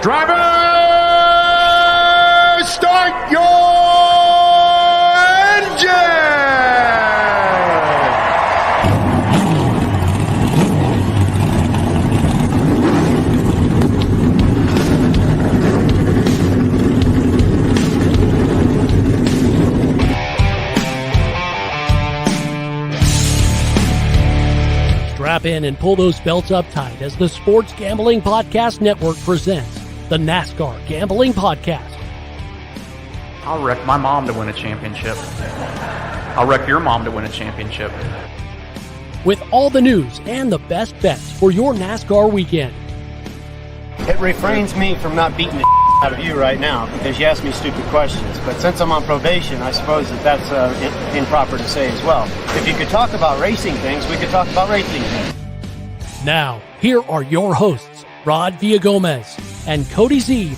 Driver, start your engine! Strap in and pull those belts up tight as the Sports Gambling Podcast Network presents the NASCAR Gambling Podcast. I'll wreck my mom to win a championship. I'll wreck your mom to win a championship. With all the news and the best bets for your NASCAR weekend. It refrains me from not beating the out of you right now because you asked me stupid questions. But since I'm on probation, I suppose that's improper to say as well. If you could talk about racing things, we could talk about racing things. Now, here are your hosts, Rod Villagomez and Cody Zeeb.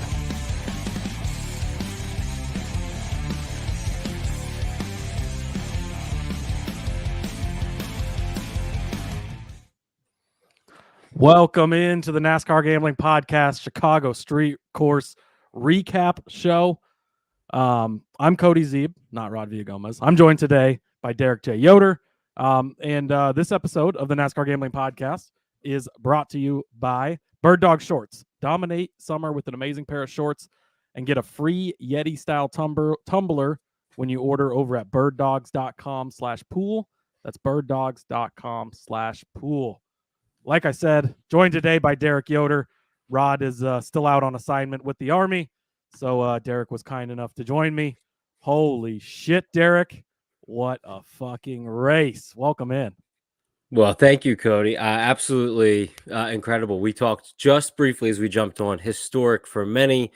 Welcome into the NASCAR Gambling Podcast, Chicago Street Course Recap Show. I'm Cody Zeeb, not Rod Villagomez. I'm joined today by Derek J. Yoder. And this episode of the NASCAR Gambling Podcast is brought to you by Bird Dog Shorts. Dominate summer with an amazing pair of shorts and get a free Yeti-style tumbler when you order over at birddogs.com/pool. That's birddogs.com/pool. Like I said, joined today by Derek Yoder. Rod is still out on assignment with the Army, so Derek was kind enough to join me. Holy shit, Derek. What a fucking race. Welcome in. Well, thank you, Cody. Absolutely incredible. We talked just briefly as we jumped on. Historic for many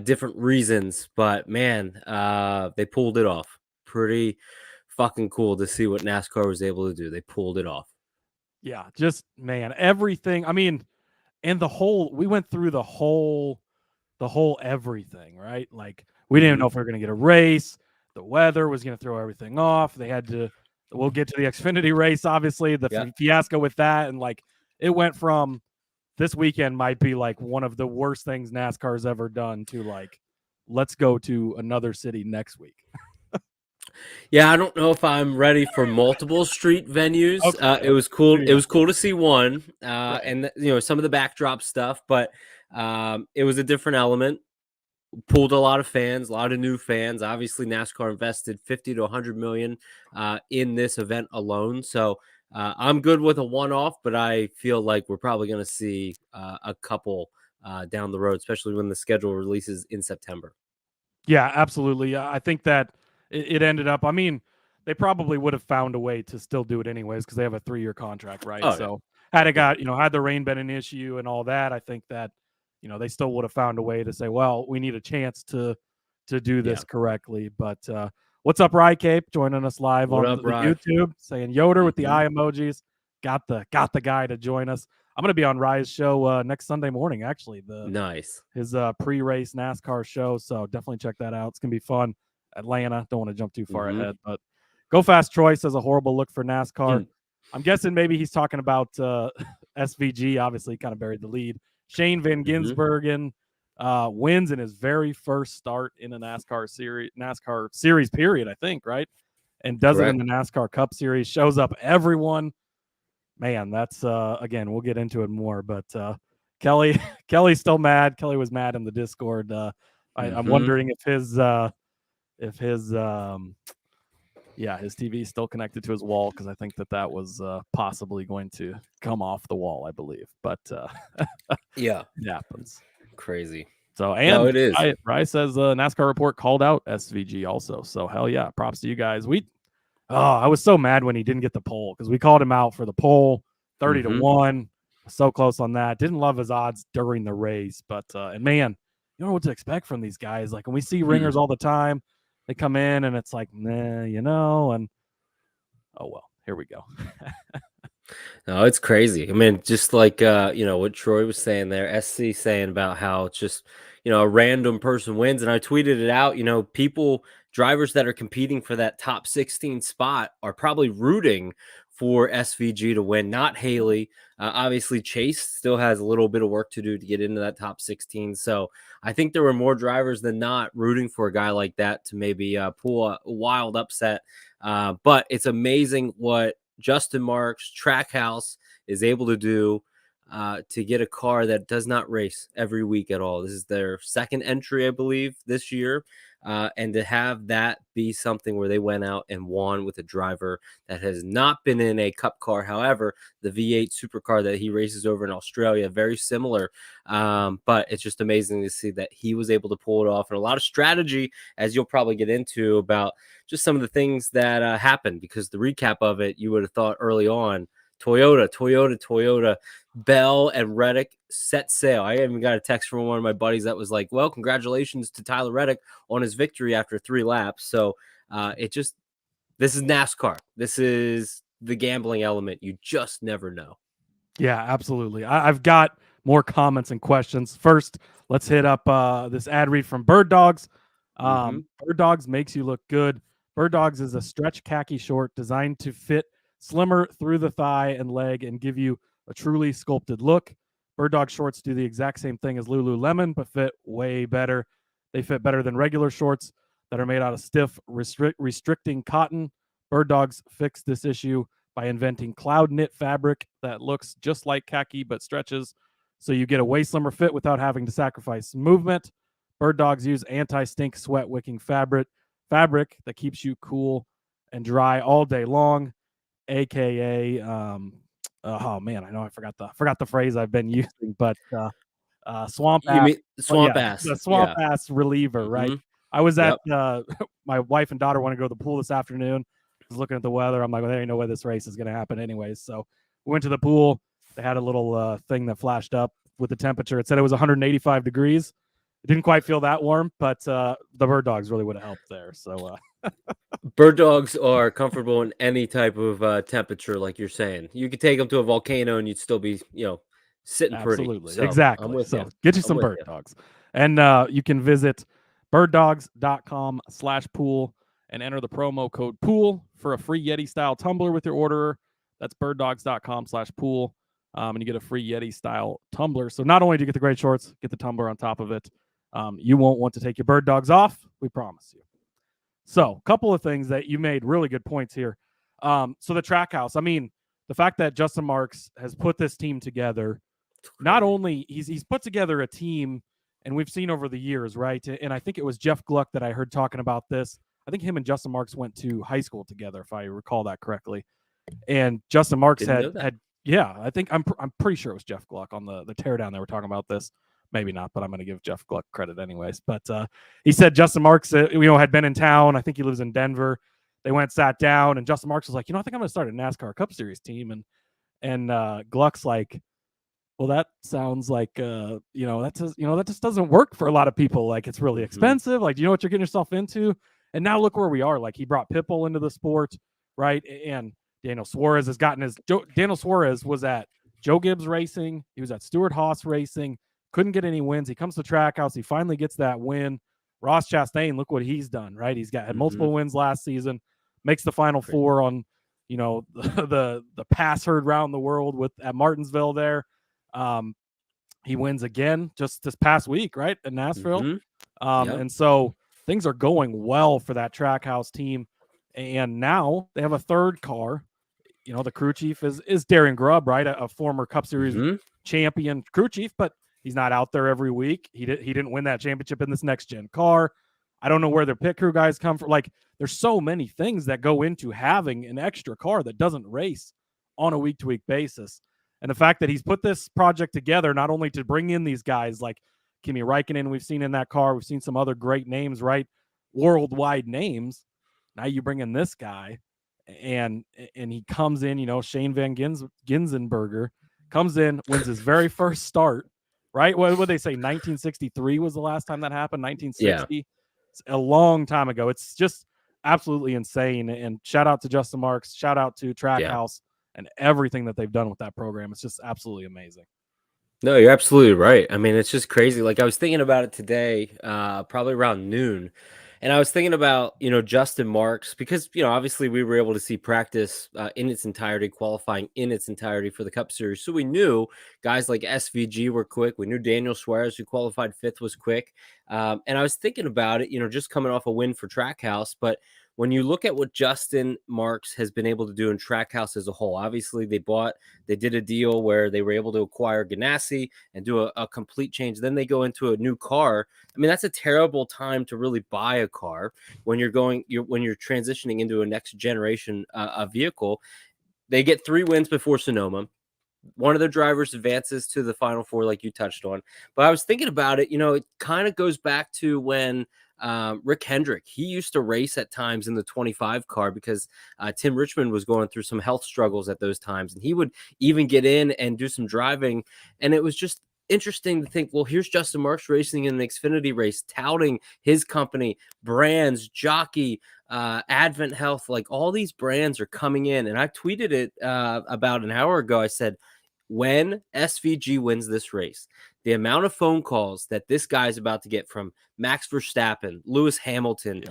different reasons, but man, they pulled it off. Pretty fucking cool to see what NASCAR was able to do. They pulled it off. Yeah, just, man, everything. I mean, and we went through the whole everything, right? Like, we didn't even know if we were going to get a race. The weather was going to throw everything off. We'll get to the Xfinity race, obviously, the fiasco with that. And like, it went from this weekend might be like one of the worst things NASCAR's ever done to like, let's go to another city next week. Yeah, I don't know if I'm ready for multiple street venues. Okay. It was cool. It was cool to see one, right. And some of the backdrop stuff, but it was a different element. Pulled a lot of fans, a lot of new fans. Obviously, NASCAR invested $50 to $100 million in this event alone. So I'm good with a one-off, but I feel like we're probably going to see a couple down the road, especially when the schedule releases in September. Yeah, absolutely. I think that it ended up, I mean, they probably would have found a way to still do it anyways because they have a 3-year contract, right? Oh, so had it got, had the rain been an issue and all that, I think that, they still would have found a way to say, well, we need a chance to do this correctly. But what's up, Rye Cape, joining us live on YouTube, saying Yoder with the eye emojis. Got the guy to join us. I'm going to be on Rye's show next Sunday morning, actually. His pre-race NASCAR show. So definitely check that out. It's going to be fun. Atlanta. Don't want to jump too far ahead, but Go Fast Troy says a horrible look for NASCAR. I'm guessing maybe he's talking about SVG. Obviously, kind of buried the lead. Shane Van Gisbergen wins in his very first start in a NASCAR series period, I think, right? And does it in the NASCAR Cup Series. Shows up everyone. Man, that's again, we'll get into it more. But Kelly's still mad. Kelly was mad in the Discord. I'm wondering if his TV is still connected to his wall, because I think that was possibly going to come off the wall, I believe. But yeah, it happens. Crazy. So, and no, it is. Rye says NASCAR report called out SVG also. So hell yeah, props to you guys. I was so mad when he didn't get the pole, because we called him out for the pole, 30 to 1. So close on that. Didn't love his odds during the race, but and man, you don't know what to expect from these guys. Like when we see ringers all the time, they come in and it's like, nah, and oh well, here we go. No, it's crazy. I mean, just like what Troy was saying there, SC saying about how it's just a random person wins, and I tweeted it out. Drivers that are competing for that top 16 spot are probably rooting for SVG to win, not Haley. Obviously, Chase still has a little bit of work to do to get into that top 16. So I think there were more drivers than not rooting for a guy like that to maybe pull a wild upset. But it's amazing what Justin Marks Trackhouse is able to do to get a car that does not race every week at all. This is their second entry, I believe, this year. And to have that be something where they went out and won with a driver that has not been in a cup car. However, the V8 supercar that he races over in Australia, very similar. But it's just amazing to see that he was able to pull it off, and a lot of strategy, as you'll probably get into, about just some of the things that happened, because the recap of it, you would have thought early on, Toyota, Bell and Reddick set sail. I even got a text from one of my buddies that was like, well, congratulations to Tyler Reddick on his victory after 3 laps. So this is NASCAR. This is the gambling element. You just never know. Yeah, absolutely. I've got more comments and questions. First, let's hit up this ad read from Bird Dogs. Bird Dogs makes you look good. Bird Dogs is a stretch khaki short designed to fit slimmer through the thigh and leg and give you a truly sculpted look. Bird Dog shorts do the exact same thing as Lululemon, but fit way better. They fit better than regular shorts that are made out of stiff, restricting cotton. Bird Dogs fixed this issue by inventing cloud knit fabric that looks just like khaki but stretches, so you get a way slimmer fit without having to sacrifice movement. Bird Dogs use anti-stink sweat wicking fabric that keeps you cool and dry all day long. AKA, oh man, I know I forgot the phrase I've been using, but swamp ass. You mean swamp ass? The swamp ass reliever, right? I was at my wife and daughter want to go to the pool this afternoon. I was looking at the weather. I'm like, well, there ain't no way this race is going to happen anyways. So we went to the pool. They had a little thing that flashed up with the temperature. It said it was 185 degrees. It didn't quite feel that warm, but the Bird Dogs really would have helped there. So Bird Dogs are comfortable in any type of temperature, like you're saying. You could take them to a volcano and you'd still be, sitting pretty. Absolutely. So, exactly. So get you some Bird Dogs. And you can visit birddogs.com/pool and enter the promo code POOL for a free Yeti style tumbler with your order. That's birddogs.com/pool. And you get a free Yeti style tumbler. So not only do you get the great shorts, get the tumbler on top of it. You won't want to take your Bird Dogs off. We promise you. So a couple of things that you made really good points here. So the Trackhouse, I mean, the fact that Justin Marks has put this team together, not only he's put together a team, and we've seen over the years, right? And I think it was Jeff Gluck that I heard talking about this. I think him and Justin Marks went to high school together, if I recall that correctly. And Justin Marks had I think I'm pretty sure it was Jeff Gluck on the teardown they were talking about this. Maybe not, but I'm going to give Jeff Gluck credit anyways. But he said Justin Marks, had been in town. I think he lives in Denver. They went, sat down, and Justin Marks was like, I think I'm going to start a NASCAR Cup Series team. And Gluck's like, well, that sounds like, that just doesn't work for a lot of people. Like, it's really expensive. Like, do you know what you're getting yourself into? And now look where we are. Like, he brought Pitbull into the sport, right? And Daniel Suarez has gotten Daniel Suarez was at Joe Gibbs Racing. He was at Stewart Haas Racing. Couldn't get any wins. He comes to Trackhouse. He finally gets that win. Ross Chastain, look what he's done, right? He's had multiple wins last season, makes the Final Four on, the pass heard round the world at Martinsville there. He wins again just this past week, right, at Nashville. And so things are going well for that Trackhouse team. And now they have a third car. The crew chief is Darren Grubb, right? A former Cup Series champion crew chief, but he's not out there every week. He didn't win that championship in this next gen car. I don't know where their pit crew guys come from. Like, there's so many things that go into having an extra car that doesn't race on a week-to-week basis. And the fact that he's put this project together, not only to bring in these guys like Kimi Räikkönen, we've seen in that car, we've seen some other great names, right? Worldwide names. Now you bring in this guy, and he comes in, Shane Van Ginsenberger comes in, wins his very first start. Right? What would they say? 1963 was the last time that happened. 1960. Yeah. It's a long time ago. It's just absolutely insane. And shout out to Justin Marks. Shout out to Trackhouse and everything that they've done with that program. It's just absolutely amazing. No, you're absolutely right. I mean, it's just crazy. Like, I was thinking about it today, probably around noon, And I was thinking about, Justin Marks, because, obviously we were able to see practice in its entirety, qualifying in its entirety for the Cup Series. So we knew guys like SVG were quick. We knew Daniel Suarez, who qualified 5th, was quick. And I was thinking about it, just coming off a win for Trackhouse. But when you look at what Justin Marks has been able to do in Trackhouse as a whole, obviously they did a deal where they were able to acquire Ganassi and do a complete change. Then they go into a new car. I mean, that's a terrible time to really buy a car when you're transitioning into a next generation vehicle. They get 3 wins before Sonoma. One of their drivers advances to the Final Four, like you touched on. But I was thinking about it, it kind of goes back to when Rick Hendrick, he used to race at times in the 25 car because Tim Richmond was going through some health struggles at those times. And he would even get in and do some driving. And it was just interesting to think, well, here's Justin Marks racing in an Xfinity race, touting his company, brands, jockey, Advent Health, like all these brands are coming in. And I tweeted it about an hour ago. I said, when SVG wins this race, the amount of phone calls that this guy is about to get from Max Verstappen, Lewis Hamilton,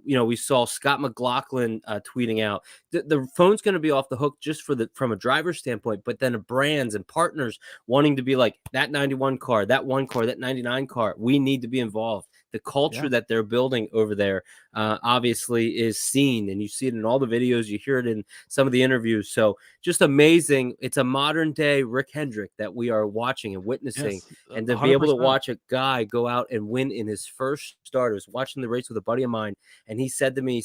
we saw Scott McLaughlin tweeting out. The phone's going to be off the hook just from a driver's standpoint, but then brands and partners wanting to be like, that 91 car, that 1 car, that 99 car, we need to be involved. The culture that they're building over there obviously is seen, and you see it in all the videos, you hear it in some of the interviews. So just amazing. It's a modern day Rick Hendrick that we are watching and witnessing. And to be able to watch a guy go out and win in his first start. I was watching the race with a buddy of mine, and he said to me,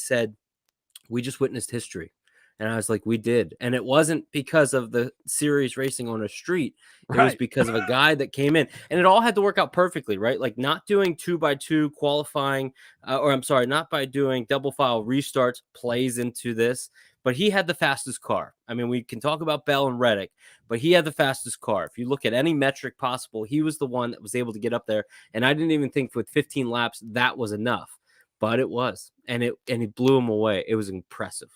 we just witnessed history. And I was like, we did. And it wasn't because of the series racing on a street. It was because of a guy that came in. And it all had to work out perfectly, right? Like not doing 2x2 qualifying, not by doing double file restarts plays into this. But he had the fastest car. I mean, we can talk about Bell and Reddick, but he had the fastest car. If you look at any metric possible, he was the one that was able to get up there. And I didn't even think with 15 laps that was enough. But it was. And he blew him away. It was impressive.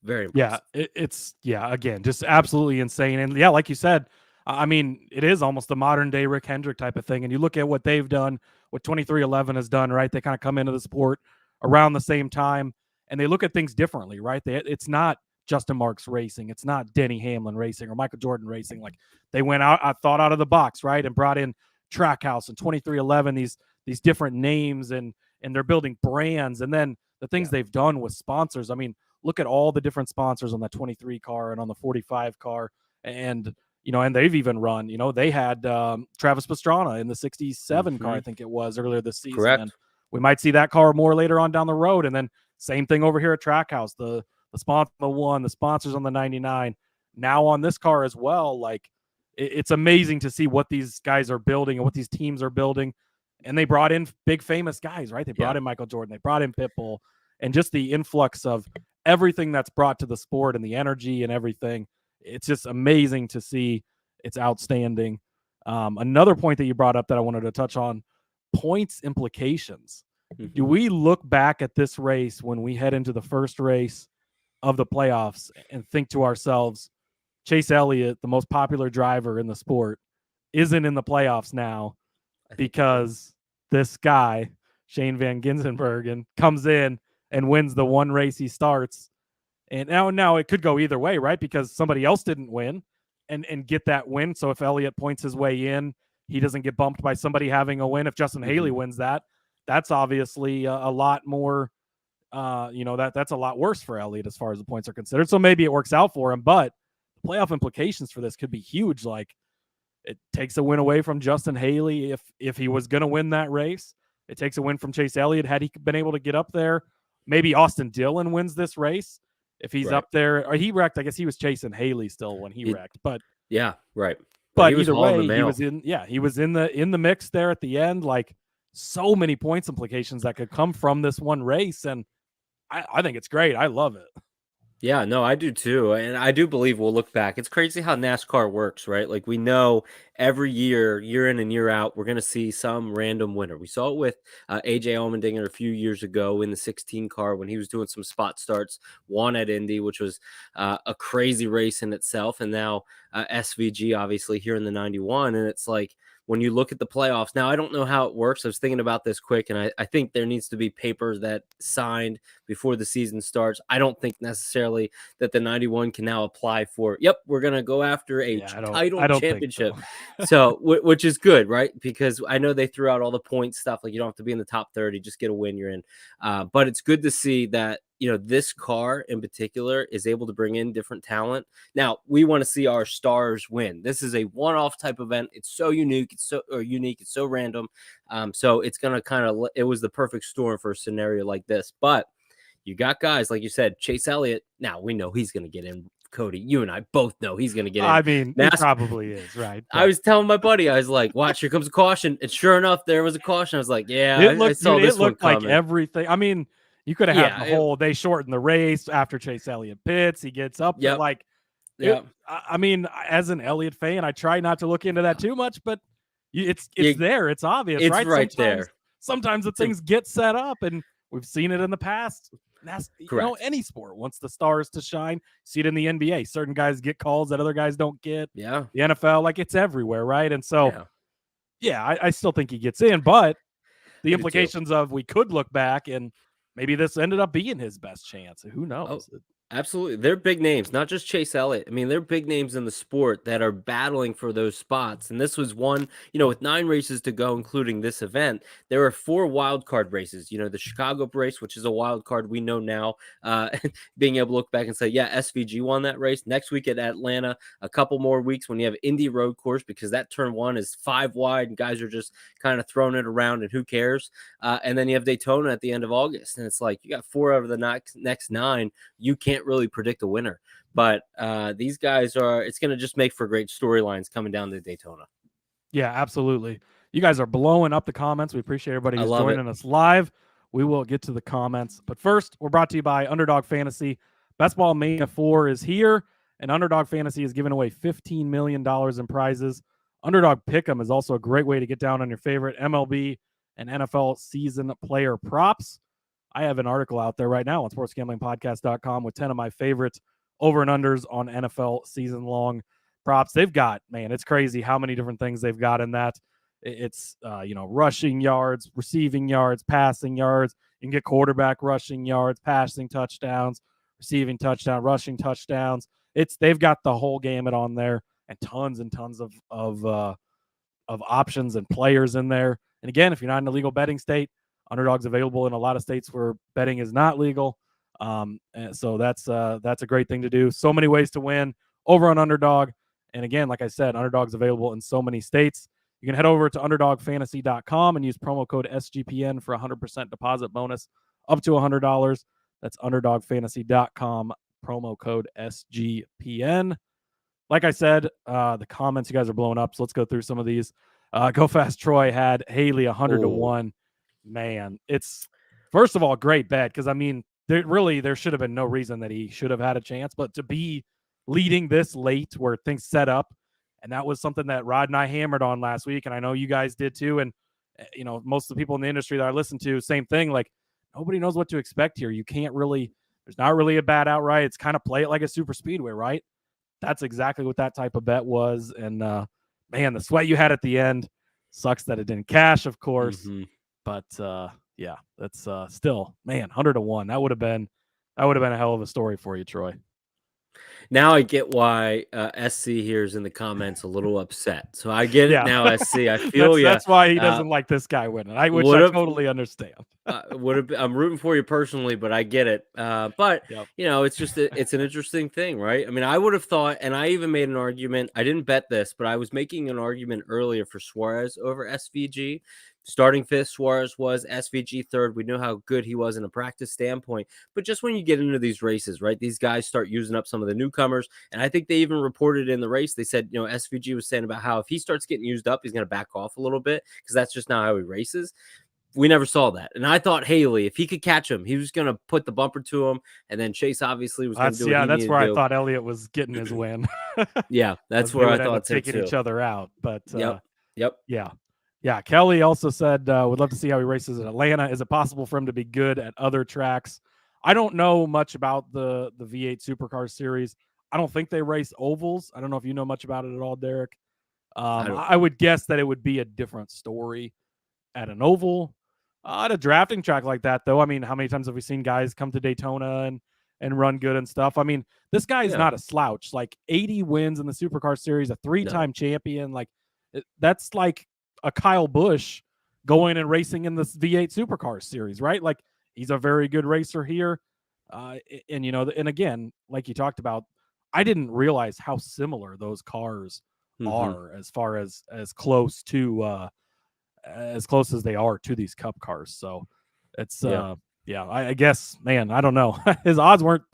Very impressive. Yeah, it's again, just absolutely insane. And yeah, like you said, I mean, it is almost a modern day Rick Hendrick type of thing. And you look at what they've done, what 2311 has done, right? They kind of come into the sport around the same time and they look at things differently, right? It's not Justin Marks racing. It's not Denny Hamlin racing or Michael Jordan racing. Like they went out, thought out of the box, right? And brought in Trackhouse and 2311, these different names and they're building brands. And then the things they've done with sponsors. I mean, look at all the different sponsors on that 23 car and on the 45 car. And, and they've even run, they had Travis Pastrana in the 67 car, I think it was earlier this season. Correct. And we might see that car more later on down the road. And then same thing over here at Trackhouse, the sponsor on the 1, the sponsors on the 99, now on this car as well. Like it's amazing to see what these guys are building and what these teams are building. And they brought in big famous guys, right? They brought in Michael Jordan, they brought in Pitbull, and just the influx of everything that's brought to the sport and the energy and everything. It's just amazing to see. It's outstanding. Another point that you brought up that I wanted to touch on, points implications. Do we look back at this race when we head into the first race of the playoffs and think to ourselves, Chase Elliott, the most popular driver in the sport, isn't in the playoffs now because this guy, Shane Van Gisbergen, comes in and wins the one race he starts. And now it could go either way, right? Because somebody else didn't win and get that win. So if Elliott points his way in, he doesn't get bumped by somebody having a win. If Justin Haley wins that's obviously a lot more, that's a lot worse for Elliott as far as the points are considered. So maybe it works out for him, but the playoff implications for this could be huge. Like it takes a win away from Justin Haley if he was going to win that race. It takes a win from Chase Elliott had he been able to get up there. Maybe Austin Dillon wins this race if he's up there. Or he wrecked. I guess he was chasing Haley still when he wrecked. But yeah, right. But either way, he was in the mix there at the end. Like so many points implications that could come from this one race, and I think it's great. I love it. Yeah, no, I do too. And I do believe we'll look back. It's crazy how NASCAR works, right? Like we know every year in and year out, we're going to see some random winner. We saw it with AJ Allmendinger a few years ago in the 16 car when he was doing some spot starts, won at Indy, which was a crazy race in itself. And now SVG obviously here in the 91. And it's like, when you look at the playoffs, now I don't know how it works. I was thinking about this quick, and I think there needs to be papers that signed before the season starts. I don't think necessarily that the 91 can now apply for, yep, we're going to go after a title championship. So, which is good, right? Because I know they threw out all the point stuff. Like, you don't have to be in the top 30, just get a win, you're in. But it's good to see that, this car in particular is able to bring in different talent. Now, we want to see our stars win. This is a one-off type event. It's so unique. It's so random. So it's going to it was the perfect storm for a scenario like this. But you got guys, like you said, Chase Elliott. Now, we know he's going to get in. Cody, you and I both know he's going to get in. I mean, he probably is, right? But I was telling my buddy, I was like, watch, here comes a caution. And sure enough, there was a caution. I was like, yeah, I saw this one coming. It looked like everything. I mean, you could have had the whole, they shortened the race after Chase Elliott pits. He gets up there I mean, as an Elliott fan, I try not to look into that too much, but it's there. It's obvious, it's right? Right there. Sometimes the things get set up, and we've seen it in the past. That's any sport wants the stars to shine. See it in the NBA. Certain guys get calls that other guys don't get. Yeah. The NFL, like, it's everywhere, right? And so, I still think he gets in, but the implications of we could look back and maybe this ended up being his best chance. Who knows? Absolutely. They're big names, not just Chase Elliott. I mean, they're big names in the sport that are battling for those spots. And this was one, with 9 races to go, including this event, there are 4 wild card races. The Chicago race, which is a wild card, we know now, being able to look back and say, yeah, SVG won that race. Next week at Atlanta, a couple more weeks when you have Indy Road Course, because that turn 1 is 5 wide and guys are just kind of throwing it around and who cares? And then you have Daytona at the end of August. And it's like, you got 4 out of the next 9. You can't really predict a winner, but these guys it's going to just make for great storylines coming down to Daytona. Yeah, absolutely. You guys are blowing up the comments. We appreciate everybody who's joining us live. We will get to the comments, but first, we're brought to you by Underdog Fantasy. Best Ball Mania 4 is here, and Underdog Fantasy is giving away $15 million in prizes. Underdog Pick'em is also a great way to get down on your favorite MLB and NFL season player props. I have an article out there right now on sportsgamblingpodcast.com with 10 of my favorite over and unders on NFL season long props. They've got, it's crazy how many different things they've got in that. It's, rushing yards, receiving yards, passing yards. You can get quarterback rushing yards, passing touchdowns, receiving touchdown, rushing touchdowns. They've got the whole gamut on there and tons of options and players in there. And again, if you're not in a legal betting state, Underdog's available in a lot of states where betting is not legal. And so that's a great thing to do. So many ways to win over on Underdog. And again, like I said, Underdog's available in so many states. You can head over to underdogfantasy.com and use promo code SGPN for a 100% deposit bonus up to $100. That's underdogfantasy.com, promo code SGPN. Like I said, the comments, you guys are blowing up. So let's go through some of these. Go Fast Troy had Haley 100-1. Man, it's first of all great bet because there should have been no reason that he should have had a chance, but to be leading this late where things set up, and that was something that Rod and I hammered on last week, and I know you guys did too, and most of the people in the industry that I listen to, same thing. Like, nobody knows what to expect here. You can't really, there's not really a bad outright. It's kind of play it like a super speedway, right? That's exactly what that type of bet was, and man, the sweat you had at the end sucks that it didn't cash, of course. Mm-hmm. But that's still, man, 100-1. That would have been a hell of a story for you, Troy. Now I get why SC here is in the comments a little upset. So I get it now, SC. I feel that's why he doesn't like this guy winning. Which I totally understand. I'm rooting for you personally, but I get it. But it's just it's an interesting thing, right? I mean, I would have thought, and I even made an argument. I didn't bet this, but I was making an argument earlier for Suarez over SVG. Starting 5th, Suarez was, SVG 3rd. We know how good he was in a practice standpoint. But just when you get into these races, right, these guys start using up some of the newcomers. And I think they even reported in the race, they said, SVG was saying about how if he starts getting used up, he's going to back off a little bit because that's just not how he races. We never saw that. And I thought Haley, if he could catch him, he was going to put the bumper to him. And then Chase obviously was going to do it. That's where I thought Elliott was getting his win. That's where I thought taking each other out. But yep. Yeah, Kelly also said, would love to see how he races at Atlanta. Is it possible for him to be good at other tracks? I don't know much about the V8 Supercar Series. I don't think they race ovals. I don't know if you know much about it at all, Derek. I would guess that it would be a different story at an oval. At a drafting track like that, though, I mean, how many times have we seen guys come to Daytona and run good and stuff? I mean, this guy is not a slouch. Like 80 wins in the Supercar Series, a 3-time champion. Like that's like a Kyle Busch going and racing in the V8 Supercar Series, right? Like he's a very good racer here. And and again, like you talked about, I didn't realize how similar those cars are as far as close to as close as they are to these Cup cars. So it's I guess, man, I don't know. His odds weren't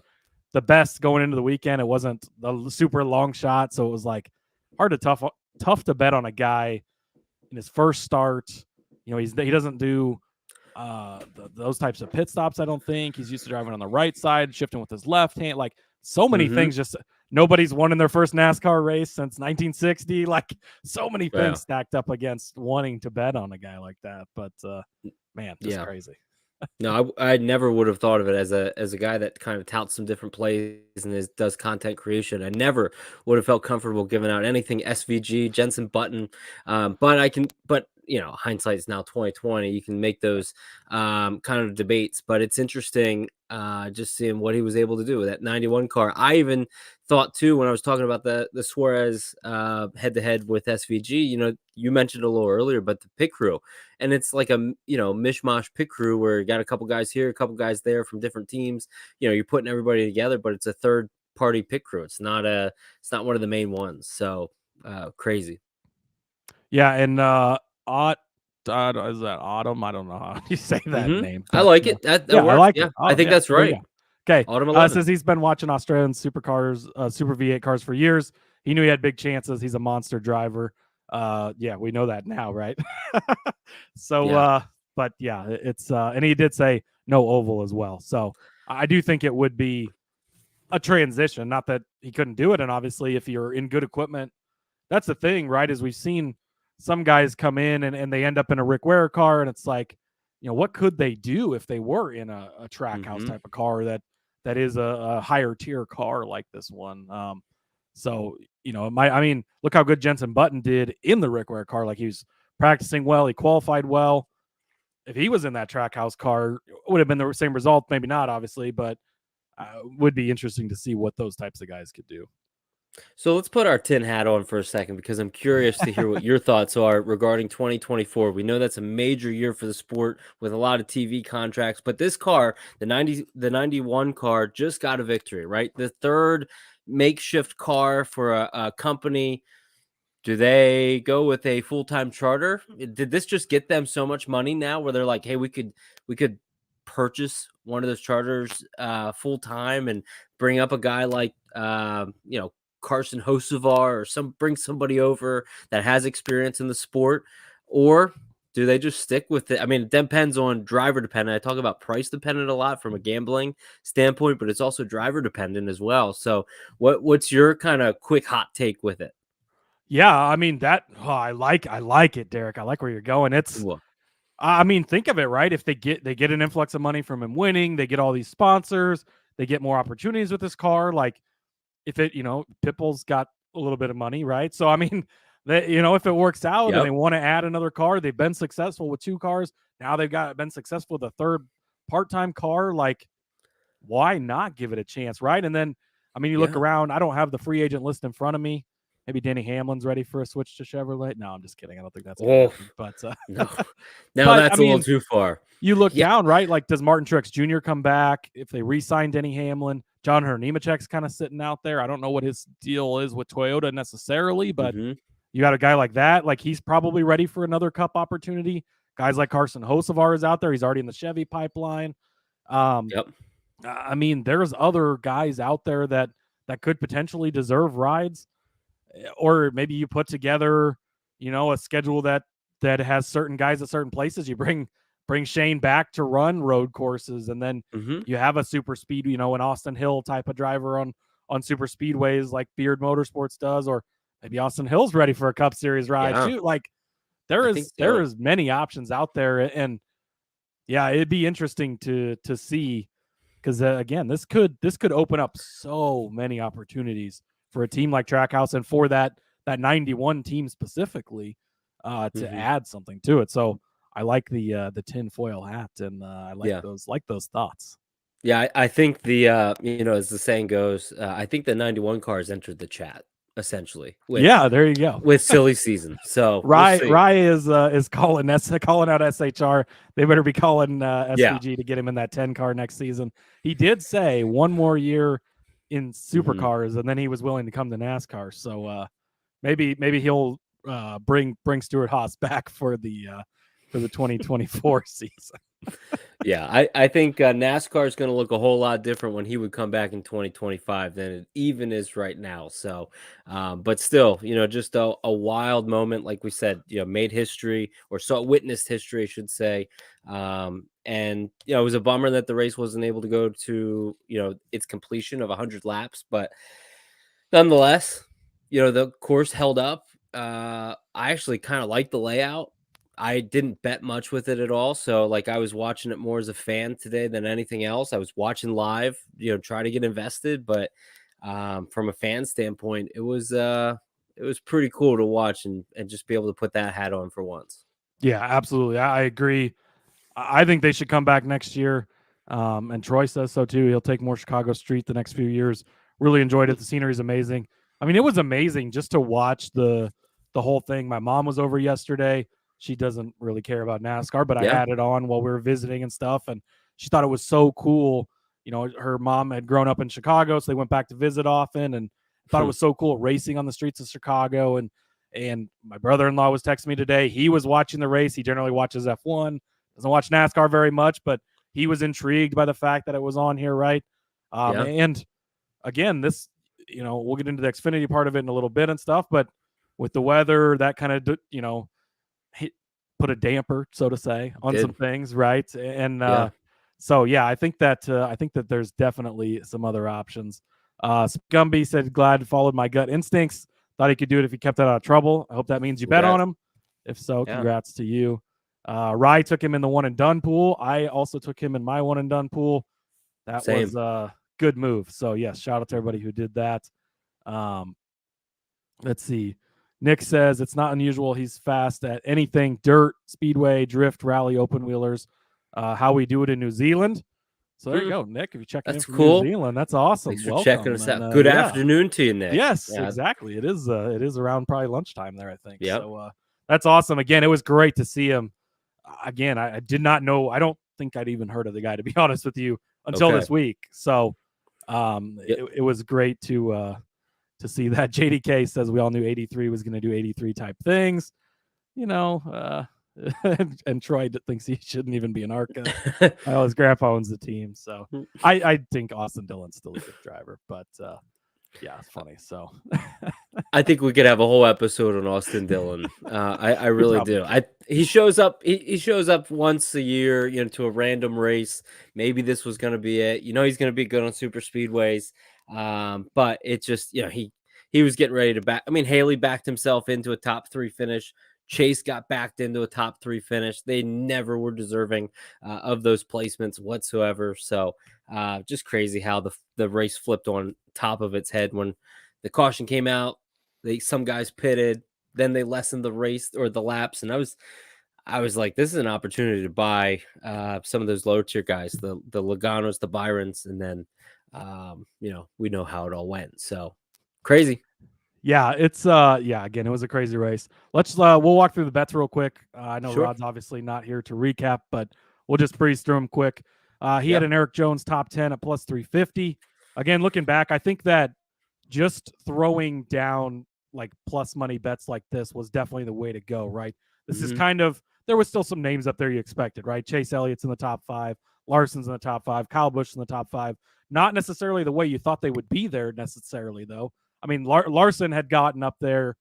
the best going into the weekend. It wasn't the super long shot, so it was like tough to bet on a guy in his first start. He doesn't do those types of pit stops. I don't think he's used to driving on the right side, shifting with his left hand. Like so many things. Just nobody's won in their first NASCAR race since 1960. Like so many things stacked up against wanting to bet on a guy like that. But man, just crazy. No, I never would have thought of it as a guy that kind of touts some different plays and does content creation. I never would have felt comfortable giving out anything SVG, Jensen Button. But hindsight is now 2020. You can make those kind of debates, but it's interesting just seeing what he was able to do with that 91 car. I even thought too, when I was talking about the Suarez head to head with SVG, you mentioned a little earlier, but the pit crew, and it's like a mishmash pit crew where you got a couple guys here, a couple guys there from different teams. You're putting everybody together, but it's a third party pit crew. It's not one of the main ones. So crazy. Yeah, and is that Autumn? I don't know how you say that name. I like it. That works. I like it. I think that's right. Okay. Says he's been watching Australian supercars, Super V8 cars for years. He knew he had big chances. He's a monster driver. We know that now, right? So, but yeah, it's and he did say no oval as well. So I do think it would be a transition. Not that he couldn't do it, and obviously, if you're in good equipment, that's the thing, right? Is we've seen some guys come in and they end up in a Rick Ware car, and it's like, what could they do if they were in a Trackhouse type of car that is a higher tier car like this one? Look how good Jensen Button did in the Rick Ware car. Like he was practicing well, he qualified well. If he was in that Trackhouse car, it would have been the same result. Maybe not, obviously, but would be interesting to see what those types of guys could do. So let's put our tin hat on for a second, because I'm curious to hear what your thoughts are regarding 2024. We know that's a major year for the sport with a lot of TV contracts, but this car, the 91 car, just got a victory, right? The third makeshift car for a company. Do they go with a full-time charter? Did this just get them so much money now where they're like, hey, we could purchase one of those charters full-time and bring up a guy like Carson Hocevar, or bring somebody over that has experience in the sport? Or do they just stick with it? I mean, it depends on driver dependent. I talk about price dependent a lot from a gambling standpoint, but it's also driver dependent as well. So what's your kind of quick hot take with it? Yeah, I mean I like it, Derek. I like where you're going. It's I mean, think of it, right? If they get an influx of money from him winning, they get all these sponsors, they get more opportunities with this car. Like if it, Pitbull's got a little bit of money, right? So I mean, if it works out and they want to add another car, they've been successful with 2 cars. Now they've been successful with a third part-time car. Like, why not give it a chance, right? And then, I mean, you look around. I don't have the free agent list in front of me. Maybe Denny Hamlin's ready for a switch to Chevrolet. No, I'm just kidding. I don't think that's going to happen. But no, that's a little too far. You look down, right? Like, does Martin Truex Jr. come back? If they re-sign Denny Hamlin, John Hunter Nemechek's kind of sitting out there. I don't know what his deal is with Toyota necessarily, but you got a guy like that. Like, he's probably ready for another Cup opportunity. Guys like Carson Hocevar is out there. He's already in the Chevy pipeline. I mean, there's other guys out there that could potentially deserve rides. Or maybe you put together, a schedule that has certain guys at certain places. You bring Shane back to run road courses, and then you have a super speed, an Austin Hill type of driver on super speedways like Beard Motorsports does, or maybe Austin Hill's ready for a Cup Series ride too. Like there is many options out there, and it'd be interesting to see, because again, this could open up so many opportunities for a team like Trackhouse and for that that 91 team specifically to add something to it. So I like the tinfoil hat, and I like those thoughts. Yeah, I think the as the saying goes, I think the 91 cars entered the chat essentially. There you go. With silly season. So Rye is calling out SHR. They better be calling SVG to get him in that 10 car next season. He did say one more year in supercars, and then he was willing to come to NASCAR. So maybe he'll bring Stuart Haas back for the 2024 season. Yeah, I think NASCAR is going to look a whole lot different when he would come back in 2025 than it even is right now. So, but still, just a wild moment, like we said, made history, or witnessed history, I should say. And it was a bummer that the race wasn't able to go to its completion of 100 laps, but nonetheless, the course held up. I actually kind of liked the layout. I didn't bet much with it at all. So I was watching it more as a fan today than anything else. I was watching live, try to get invested, but from a fan standpoint, it was pretty cool to watch and just be able to put that hat on for once. Yeah, absolutely. I agree. I think they should come back next year. And Troy says so too. He'll take more Chicago Street the next few years. Really enjoyed it. The scenery is amazing. I mean, it was amazing just to watch the whole thing. My mom was over yesterday. She doesn't really care about NASCAR, but I had it on while we were visiting and stuff. And she thought it was so cool. Her mom had grown up in Chicago, so they went back to visit often, and thought it was so cool racing on the streets of Chicago. And my brother-in-law was texting me today. He was watching the race. He generally watches F1, doesn't watch NASCAR very much, but he was intrigued by the fact that it was on here, right? And again, this, we'll get into the Xfinity part of it in a little bit and stuff, but with the weather, that kind of, put a damper, so to say, on some things, right? And so I think that there's definitely some other options. Gumby said, glad followed my gut instincts. Thought he could do it if he kept it out of trouble. I hope that means you bet on him. If so, congrats to you. Rye took him in the one and done pool. I also took him in my one and done pool. That was a good move. So yes, shout out to everybody who did that. Let's see. Nick says it's not unusual. He's fast at anything: dirt, speedway, drift, rally, open wheelers. How we do it in New Zealand. So there you go, Nick. If you check in from New Zealand, that's awesome. Thanks for checking us out. Good afternoon to you, Nick. Yes, exactly. It is around probably lunchtime there, I think. Yeah. So that's awesome. Again, it was great to see him. Again, I did not know. I don't think I'd even heard of the guy, to be honest with you, until this week. So it was great to see that. JDK says we all knew 83 was going to do 83 type things, and Troy thinks he shouldn't even be an ARCA. His grandpa owns the team. So I think Austin Dillon's still a good driver, but it's funny. So I think we could have a whole episode on Austin Dillon. I really do. He shows up. He shows up once a year, to a random race. Maybe this was going to be it. He's going to be good on super speedways. But it just, he was getting ready to back. I mean, Haley backed himself into a top 3 finish. Chase got backed into a top 3 finish. They never were deserving of those placements whatsoever. So just crazy how the race flipped on top of its head when the caution came out. Some guys pitted, then they lessened the race or the laps. And I was like, this is an opportunity to buy some of those lower tier guys, the Logano's, the Byrons, and then we know how it all went. So crazy. Yeah, it's again, it was a crazy race. Let's we'll walk through the bets real quick. I know Rod's obviously not here to recap, but we'll just breeze through them quick. He had an Eric Jones top 10 at plus 350. Again, looking back, I think that just throwing down like plus money bets like this was definitely the way to go, right? This is kind of, there was still some names up there you expected, right? Chase Elliott's in the top 5, Larson's in the top 5, Kyle Busch in the top 5. Not necessarily the way you thought they would be there necessarily, though. I mean, Larson had gotten up there,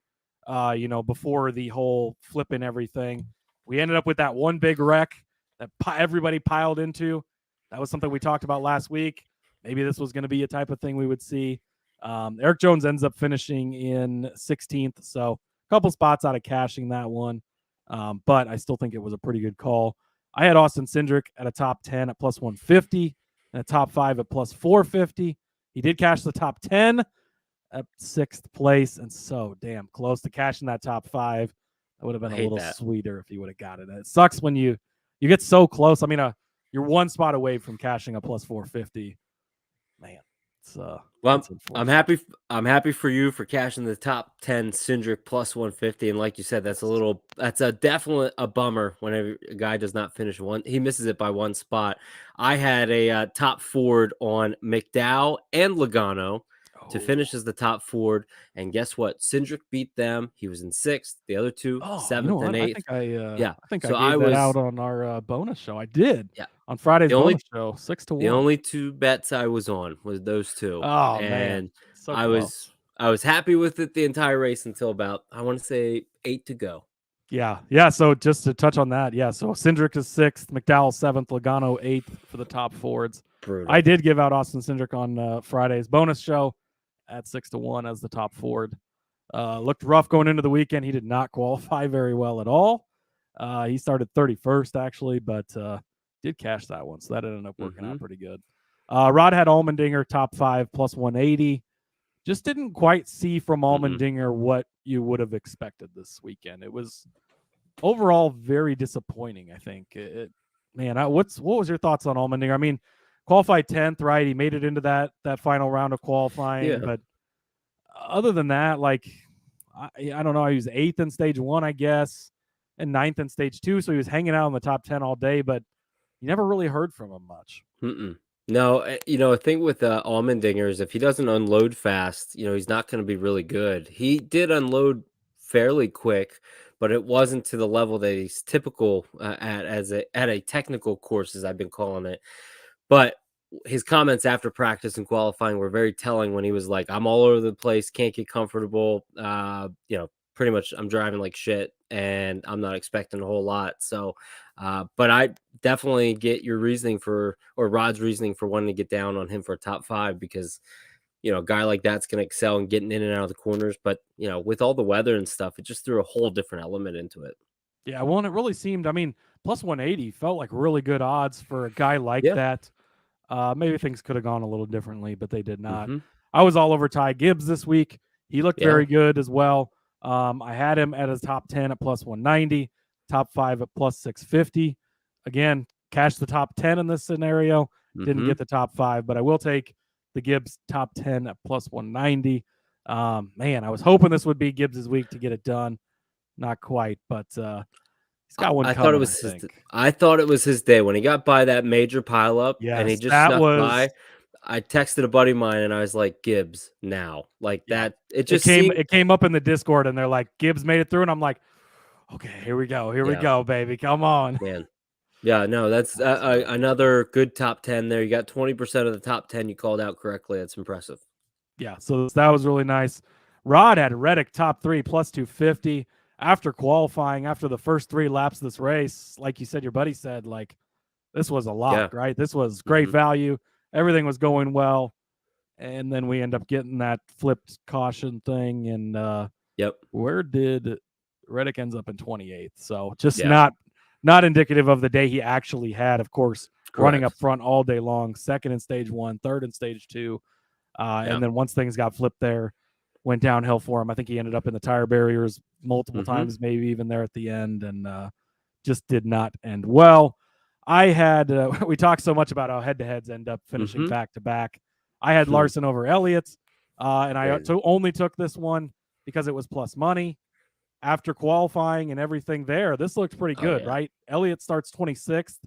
before the whole flipping everything. We ended up with that one big wreck that everybody piled into. That was something we talked about last week. Maybe this was going to be a type of thing we would see. Eric Jones ends up finishing in 16th, so a couple spots out of cashing that one. But I still think it was a pretty good call. I had Austin Cindric at a top 10 at plus 150 and a top 5 at plus 450. He did cash the top 10. at 6th place and so damn close to cashing that top 5. That would have been a little sweeter if he would have got it. It sucks when you get so close. I mean, you're one spot away from cashing a plus 450. Man, it's well, I'm happy for you for cashing the top 10 Cindric plus 150. And like you said, that's definitely a bummer whenever a guy does not finish one. He misses it by one spot. I had a top Ford on McDowell and Logano to finish as the top Ford. And guess what? Cindric beat them. He was in 6th. The other two, 7th and 8th. I think I gave that out on our bonus show. I did. Yeah. On Friday's bonus show, 6-1. The only 2 bets I was on was those 2. Oh, and man. So I was happy with it the entire race until about, I want to say, 8 to go. Yeah. So just to touch on that, so Cindric is 6th, McDowell 7th, Logano 8th for the top Fords. Brutal. I did give out Austin Cindric on Friday's bonus show at 6-1 as the top Ford. Looked rough going into the weekend. He did not qualify very well at all. He started 31st actually, but did cash that one, so that ended up working out pretty good. Rod had Allmendinger top 5 plus 180. Just didn't quite see from Allmendinger what you would have expected this weekend. It was overall very disappointing, I think. What was your thoughts on Allmendinger? I mean, qualified 10th, right? He made it into that final round of qualifying, but other than that, like I don't know. He was 8th in stage 1, I guess, and 9th in stage 2, so he was hanging out in the top 10 all day, but you never really heard from him much. No, I think with Allmendingers, if he doesn't unload fast, he's not going to be really good. He did unload fairly quick, but it wasn't to the level that he's typical at a technical course, as I've been calling it. But his comments after practice and qualifying were very telling when he was like, I'm all over the place, can't get comfortable. Pretty much I'm driving like shit and I'm not expecting a whole lot. So, but I definitely get your reasoning or Rod's reasoning for wanting to get down on him for a top 5 because, a guy like that's going to excel in getting in and out of the corners. But, with all the weather and stuff, it just threw a whole different element into it. Yeah, well, and it really seemed, plus 180 felt like really good odds for a guy like that. Maybe things could have gone a little differently, but they did not. I was all over Ty Gibbs this week. He looked very good as well. I had him at his top 10 at plus 190, top 5 at plus 650. Again, cashed the top 10 in this scenario. Didn't get the top 5, but I will take the Gibbs top 10 at plus 190. Man, I was hoping this would be Gibbs's week to get it done. Not quite, but he's got one. I thought it was his day when he got by that major pileup, and he just snuck by. I texted a buddy of mine and I was like, Gibbs now, like that. It came up in the Discord and they're like, Gibbs made it through, and I'm like, okay, here we go, we go, baby, come on, man. Yeah, no, that's another good top 10 there. You got 20% of the top 10 you called out correctly. That's impressive. Yeah, so that was really nice. Rod had Reddick top 3 plus 250 after qualifying. After the first 3 laps of this race, like you said, your buddy said, like, this was a lock, right? This was great value. Everything was going well, and then we end up getting that flipped caution thing, and where did Reddick ends up in 28th? So just not indicative of the day he actually had. Of course, running up front all day long, 2nd in stage 1, 3rd in stage 2, and then once things got flipped there, went downhill for him. I think he ended up in the tire barriers multiple times, maybe even there at the end, and just did not end well. I had we talked so much about how head-to-heads end up finishing back-to-back. I had Larson over Elliott, and I only took this one because it was plus money. After qualifying and everything there, this looked pretty good, right? Elliott starts 26th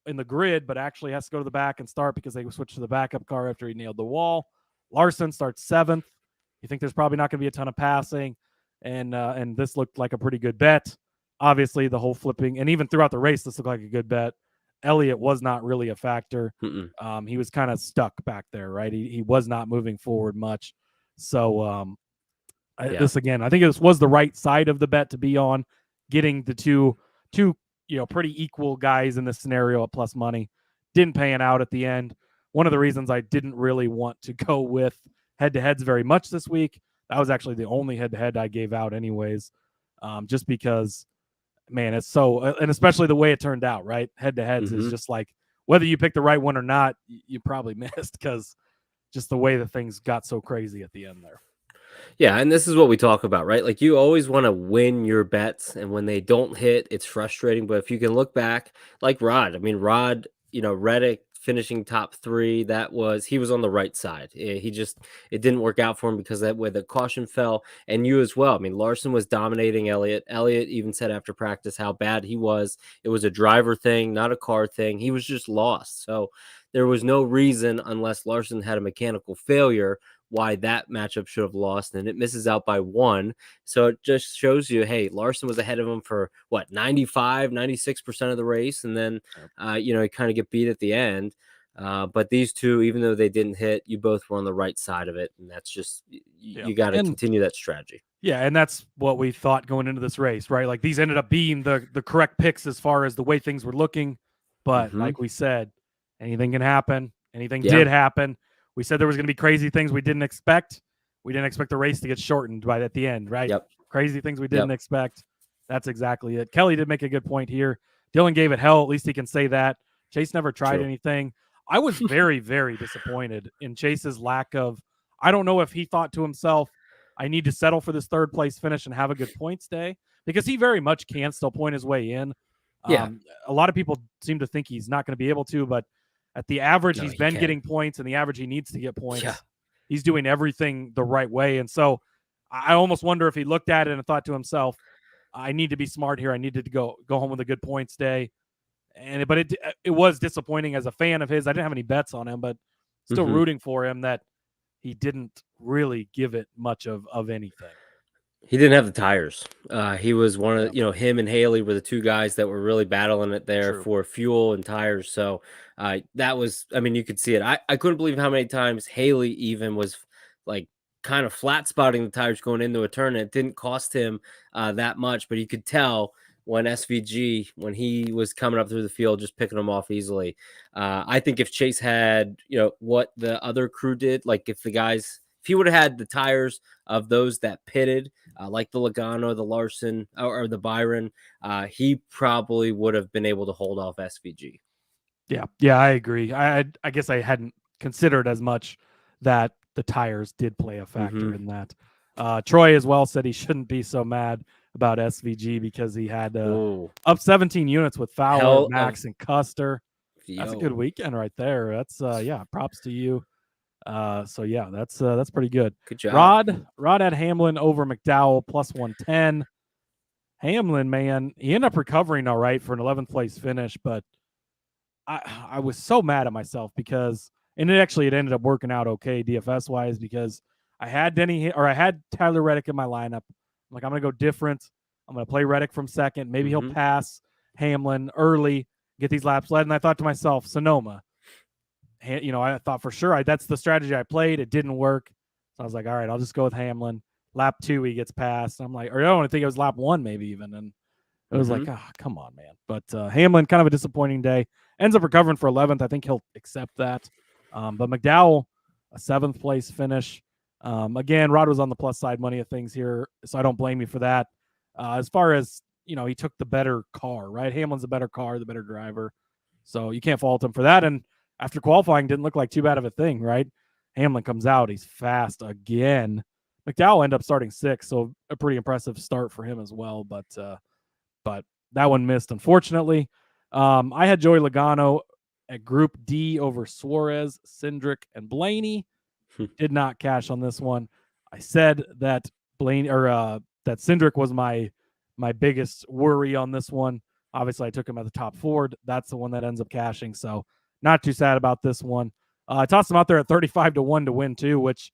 in the grid, but actually has to go to the back and start because they switched to the backup car after he nailed the wall. Larson starts 7th. You think there's probably not going to be a ton of passing, and this looked like a pretty good bet. Obviously, the whole flipping, and even throughout the race, this looked like a good bet. Elliott was not really a factor. He was kind of stuck back there, right? He was not moving forward much. So this again, I think it was the right side of the bet to be on, getting the two pretty equal guys in this scenario at plus money. Didn't pan out at the end. One of the reasons I didn't really want to go with head-to-heads very much this week, that was actually the only head-to-head I gave out anyways, just because, man, it's so, and especially the way it turned out, right? Head-to-heads is just like, whether you pick the right one or not, you probably missed, because just the way that things got so crazy at the end there. Yeah, and this is what we talk about, right? Like you always want to win your bets, and when they don't hit, it's frustrating. But if you can look back, like Rod, I mean, Rod, Reddick finishing top 3, he was on the right side. He just it didn't work out for him because that where the caution fell, and you as well. I mean, Larson was dominating Elliott. Elliott even said after practice how bad he was. It was a driver thing, not a car thing. He was just lost. So there was no reason unless Larson had a mechanical failure why that matchup should have lost, and it misses out by 1. So it just shows you, hey, Larson was ahead of him for what, 96% of the race, and then he kind of get beat at the end. But these two, even though they didn't hit, you both were on the right side of it, and that's just you got to continue that strategy. Yeah, and that's what we thought going into this race, right? Like these ended up being the correct picks as far as the way things were looking. But like we said, anything can happen. Anything did happen. We said there was going to be crazy things we didn't expect. We didn't expect the race to get shortened at the end, right? Yep. Crazy things we didn't expect. That's exactly it. Kelly did make a good point here. Dylan gave it hell. At least he can say that. Chase never tried anything. I was very, very disappointed in Chase's lack of, I don't know if he thought to himself, I need to settle for this third place finish and have a good points day, because he very much can still point his way in. Yeah. A lot of people seem to think he's not going to be able to, but at the average, he's been getting points, and the average he needs to get points. Yeah. He's doing everything the right way. And so I almost wonder if he looked at it and thought to himself, I need to be smart here. I needed to go home with a good points day. But it was disappointing as a fan of his. I didn't have any bets on him, but still rooting for him that he didn't really give it much of anything. He didn't have the tires. He was one of him and Haley were the two guys that were really battling it there for fuel and tires. So that was, I mean, you could see it. I couldn't believe how many times Haley even was like kind of flat spotting the tires going into a turn. It didn't cost him that much, but you could tell when SVG, when he was coming up through the field, just picking them off easily. I think if Chase had, what the other crew did, like if he would have had the tires of those that pitted, like the Logano, the Larson, or the Byron, he probably would have been able to hold off SVG. Yeah, I agree. I guess I hadn't considered as much that the tires did play a factor in that. Troy as well said he shouldn't be so mad about SVG because he had up 17 units with Fowler, Max, and Custer. That's a good weekend right there. That's props to you. That's pretty good. Good job. Rod had Hamlin over McDowell plus 110. Hamlin, man, he ended up recovering all right for an 11th place finish, but I was so mad at myself because, and it ended up working out okay DFS wise, because I had Tyler Reddick in my lineup. I'm like, I'm gonna go different. I'm gonna play Reddick from second. Maybe he'll pass Hamlin early, get these laps led. And I thought to myself, Sonoma. I thought for sure that's the strategy I played. It didn't work. So I was like, all right, I'll just go with Hamlin. Lap 2, he gets passed. I'm like, or I don't think it was lap 1 maybe even. And it was like, come on, man. But Hamlin, kind of a disappointing day. Ends up recovering for 11th. I think he'll accept that. But McDowell, a 7th place finish. Again, Rod was on the plus side money of things here, so I don't blame you for that. As far as, he took the better car, right? Hamlin's a better car, the better driver. So you can't fault him for that. And after qualifying, didn't look like too bad of a thing, right? Hamlin comes out. He's fast again. McDowell ended up starting 6th, so a pretty impressive start for him as well. But that one missed, unfortunately. I had Joey Logano at Group D over Suarez, Cindric, and Blaney. Did not cash on this one. I said that that Cindric was my biggest worry on this one. Obviously, I took him at the top 4. That's the one that ends up cashing. So not too sad about this one. I tossed him out there at 35-1 to win too, which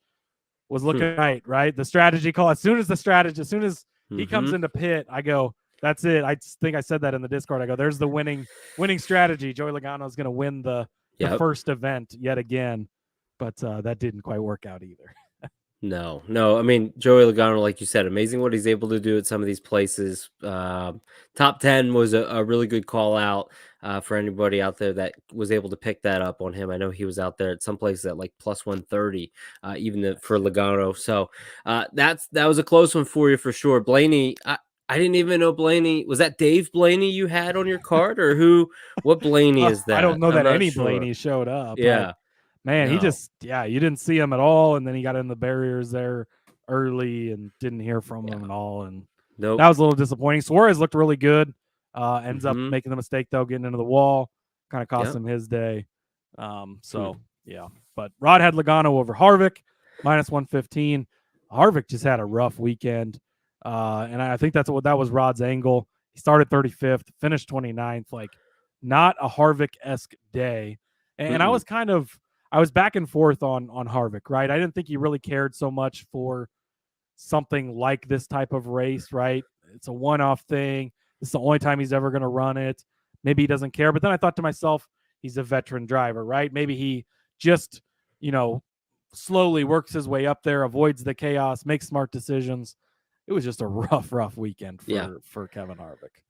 was looking right. The strategy call. As soon as he comes into pit, I go, that's it. I think I said that in the Discord. I go, there's the winning strategy. Joey Logano is going to win the first event yet again, but that didn't quite work out either. No. I mean, Joey Logano, like you said, amazing what he's able to do at some of these places. Top 10 was a really good call out for anybody out there that was able to pick that up on him. I know he was out there at some places at like plus 130, for Logano. So that was a close one for you for sure. Blaney, I didn't even know Blaney. Was that Dave Blaney you had on your card, or who? What Blaney is that? I don't know that any Blaney showed up. Yeah. Man, he just, you didn't see him at all. And then he got in the barriers there early and didn't hear from him at all. And Nope. that was a little disappointing. Suarez looked really good. Ends up Mhm. making the mistake, though, getting into the wall. Kind of cost Yep. him his day. Yeah. But Rod had Logano over Harvick, minus 115. Harvick just had a rough weekend. And I think that was Rod's angle. He started 35th, finished 29th. Like, not a Harvick-esque day. And I was I was back and forth on Harvick, right? I didn't think he really cared so much for something like this type of race, right? It's a one-off thing. It's the only time he's ever going to run it. Maybe he doesn't care. But then I thought to myself, he's a veteran driver, right? Maybe he just, slowly works his way up there, avoids the chaos, makes smart decisions. It was just a rough weekend for Kevin Harvick.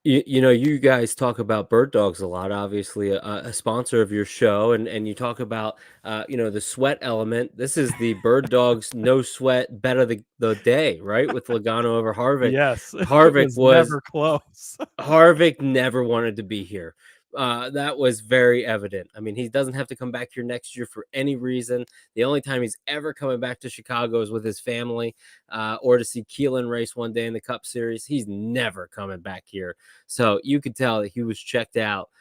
You guys talk about Bird Dogs a lot, obviously a sponsor of your show, and you talk about the sweat element. This is the Bird Dogs no sweat bet of the day, right? With Logano over Harvick. Yes, Harvick was never close. Harvick never wanted to be here. That was very evident. I mean, he doesn't have to come back here next year for any reason. The only time he's ever coming back to Chicago is with his family, or to see Keelan race one day in the Cup Series. He's never coming back here. So you could tell that he was checked out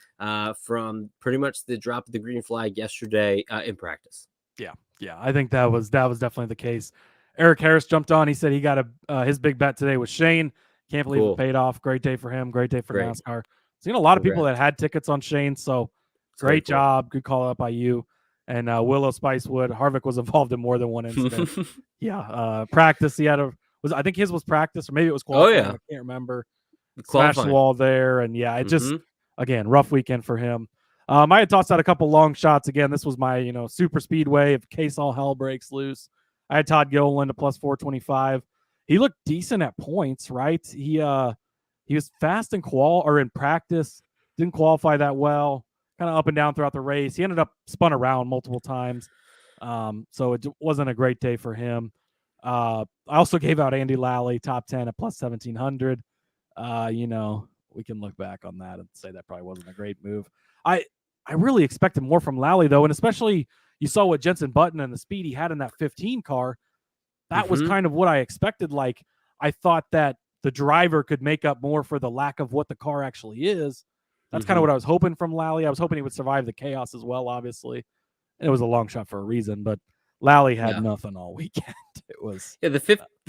from pretty much the drop of the green flag yesterday in practice. Yeah. I think that was definitely the case. Eric Harris jumped on. He said he got his big bet today with Shane. Can't believe it paid off. Great day for him. Great day for NASCAR. Seen a lot of people that had tickets on Shane, so great job. Good call up by you. And Willow Spicewood. Harvick was involved in more than one incident. Practice. He had I think his was practice, or maybe it was qualifying. I can't remember. Smashed the wall there, and it just, again, rough weekend for him. I had tossed out a couple long shots. Again, this was my super speedway in case all hell breaks loose. I had Todd Gilliland to plus 425. He looked decent at points, right? He was fast in practice, didn't qualify that well, kind of up and down throughout the race. He ended up spun around multiple times, so it wasn't a great day for him. I also gave out Andy Lally top 10 at plus 1,700. We can look back on that and say that probably wasn't a great move. I really expected more from Lally, though, and especially you saw what Jenson Button and the speed he had in that 15 car. That was kind of what I expected. Like, I thought that the driver could make up more for the lack of what the car actually is. That's kind of what I was hoping from Lally. I was hoping he would survive the chaos as well, obviously. And it was a long shot for a reason, but Lally had nothing all weekend. It was the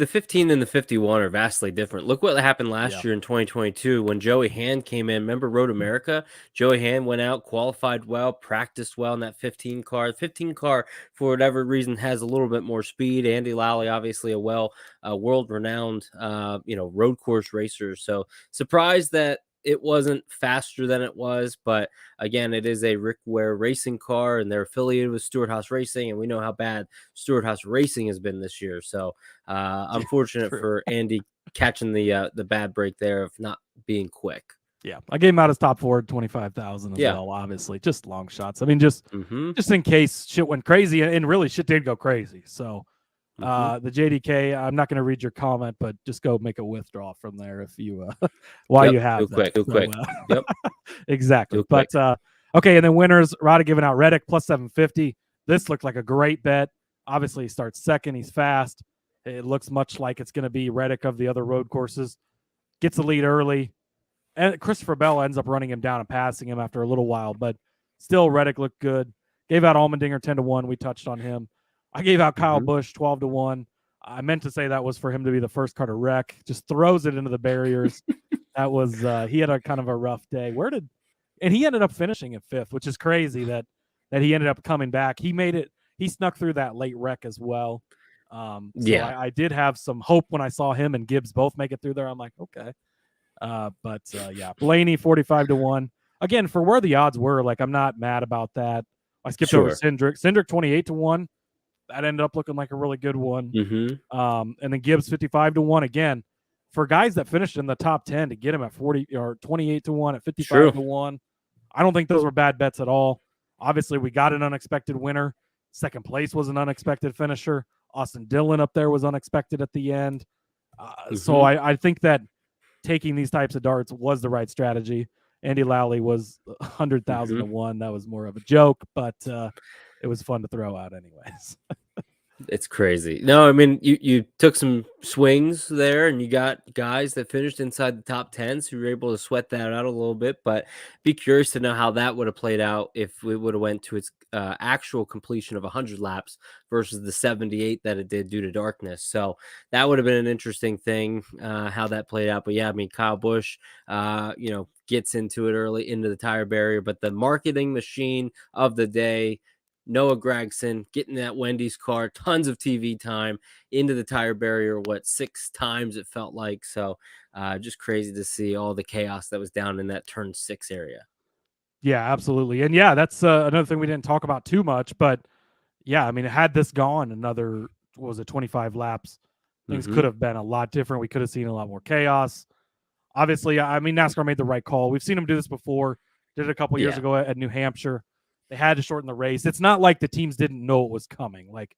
15 and the 51 are vastly different. Look what happened last year in 2022 when Joey Hand came in. Remember Road America? Joey Hand went out, qualified well, practiced well in that 15 car. The 15 car, for whatever reason, has a little bit more speed. Andy Lally, obviously a world-renowned road course racer. So surprised that it wasn't faster than it was, but again, it is a Rick Ware racing car, and they're affiliated with Stewart-Haas Racing, and we know how bad Stewart-Haas Racing has been this year. So, unfortunate for Andy catching the bad break there of not being quick. Yeah, I gave him out his top 4 at 25,000 as well. Obviously, just long shots. I mean, just in case shit went crazy, and really shit did go crazy. So. The JDK, I'm not going to read your comment, but just go make a withdrawal from there if you while you have that. Quick. Yep. Exactly. But okay, and then winners, Rada giving out Reddick plus 750. This looked like a great bet. Obviously, he starts second. He's fast. It looks much like it's going to be Reddick of the other road courses. Gets the lead early. And Christopher Bell ends up running him down and passing him after a little while, but still Reddick looked good. Gave out Allmendinger 10-1. We touched on him. I gave out Kyle Busch 12-1. I meant to say that was for him to be the first car to wreck. Just throws it into the barriers. That was he had a kind of a rough day. And he ended up finishing at 5th, which is crazy that he ended up coming back. He made it. He snuck through that late wreck as well. I did have some hope when I saw him and Gibbs both make it through there. I'm like, okay. Blaney 45-1. Again, for where the odds were, like, I'm not mad about that. I skipped over Cindric. Cindric 28-1. That ended up looking like a really good one. And then Gibbs 55-1 again. For guys that finished in the top 10 to get him at 40 or 28-1 at 55-1, I don't think those were bad bets at all. Obviously, we got an unexpected winner. Second place was an unexpected finisher. Austin Dillon up there was unexpected at the end. So I think that taking these types of darts was the right strategy. Andy Lally was 100,000-1. That was more of a joke, but it was fun to throw out anyways. It's crazy. No, I mean, you took some swings there, and you got guys that finished inside the top 10, so you were able to sweat that out a little bit. But be curious to know how that would have played out if it would have went to its actual completion of 100 laps versus the 78 that it did due to darkness. So that would have been an interesting thing, how that played out. But yeah, I mean, Kyle Busch, gets into it early into the tire barrier, but the marketing machine of the day, Noah Gragson getting that Wendy's car, tons of TV time into the tire barrier, 6 times it felt like. So just crazy to see all the chaos that was down in that turn 6 area. Yeah, absolutely. And yeah, that's another thing we didn't talk about too much, but yeah, I mean, had this gone another, 25 laps, things could have been a lot different. We could have seen a lot more chaos. Obviously, I mean, NASCAR made the right call. We've seen them do this before. Did it a couple years ago at New Hampshire. They had to shorten the race. It's not like the teams didn't know it was coming. Like,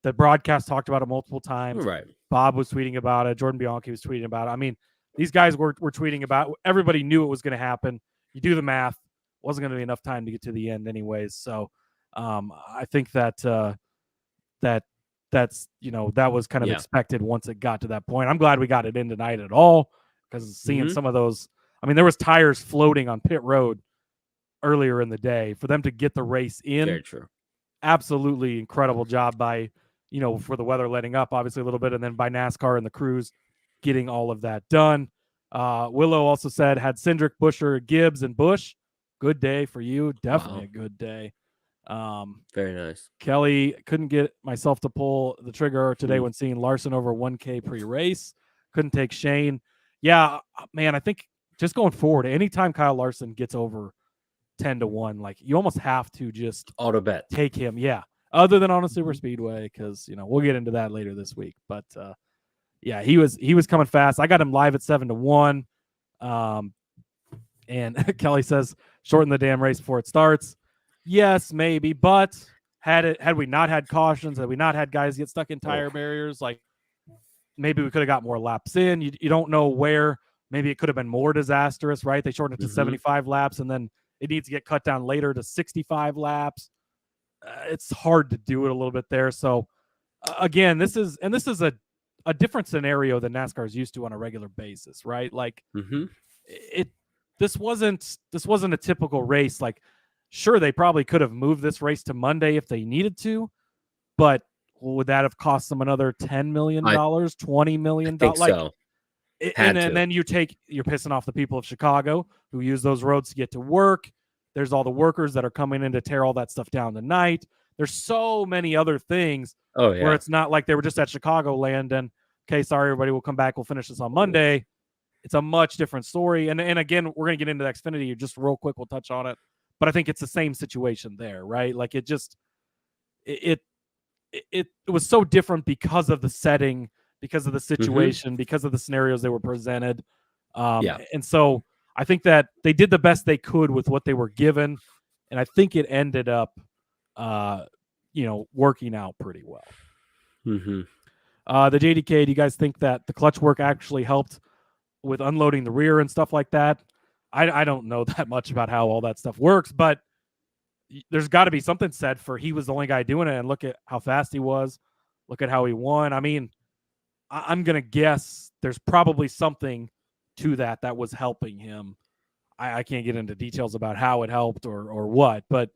the broadcast talked about it multiple times. Right. Bob was tweeting about it. Jordan Bianchi was tweeting about it. I mean, these guys were tweeting about it. Everybody knew it was going to happen. You do the math. Wasn't going to be enough time to get to the end anyways. So I think that that was kind of expected once it got to that point. I'm glad we got it in tonight at all, because seeing some of those, I mean, there was tires floating on pit road earlier in the day. For them to get the race in, very true. Absolutely incredible job by, for the weather letting up obviously a little bit, and then by NASCAR and the crews getting all of that done. Willow also said, had Cindric, Buescher, Gibbs, and Busch. Good day for you. Definitely a good day. Very nice. Kelly, couldn't get myself to pull the trigger today when seeing Larson over 1K pre-race. Couldn't take Shane. Yeah, man, I think just going forward, anytime Kyle Larson gets over 10-1, like, you almost have to just auto bet take him. Yeah, other than on a super speedway, because we'll get into that later this week. But yeah, he was coming fast. I got him live at 7-1. And Kelly says, shorten the damn race before it starts. Yes, maybe, but had we not had cautions, had we not had guys get stuck in tire barriers, like, maybe we could have got more laps in. You don't know where. Maybe it could have been more disastrous, right? They shortened it to 75 laps, and then it needs to get cut down later to 65 laps. It's hard to do it a little bit there. So again, this is a different scenario than NASCAR is used to on a regular basis, right? Like, this wasn't a typical race. Like, sure, they probably could have moved this race to Monday if they needed to, but would that have cost them another $10 million, $20 million? I think so. And then you're pissing off the people of Chicago who use those roads to get to work. There's all the workers that are coming in to tear all that stuff down tonight. There's so many other things where it's not like they were just at Chicagoland and, okay, sorry, everybody, we'll come back. We'll finish this on Monday. It's a much different story. And again, we're going to get into Xfinity just real quick. We'll touch on it. But I think it's the same situation there, right? Like, it was so different because of the setting, because of the situation, because of the scenarios they were presented. And so I think that they did the best they could with what they were given. And I think it ended up, working out pretty well. The JDK, do you guys think that the clutch work actually helped with unloading the rear and stuff like that? I don't know that much about how all that stuff works, but there's got to be something said for he was the only guy doing it, and look at how fast he was. Look at how he won. I mean, I'm going to guess there's probably something to that was helping him. I can't get into details about how it helped or what, but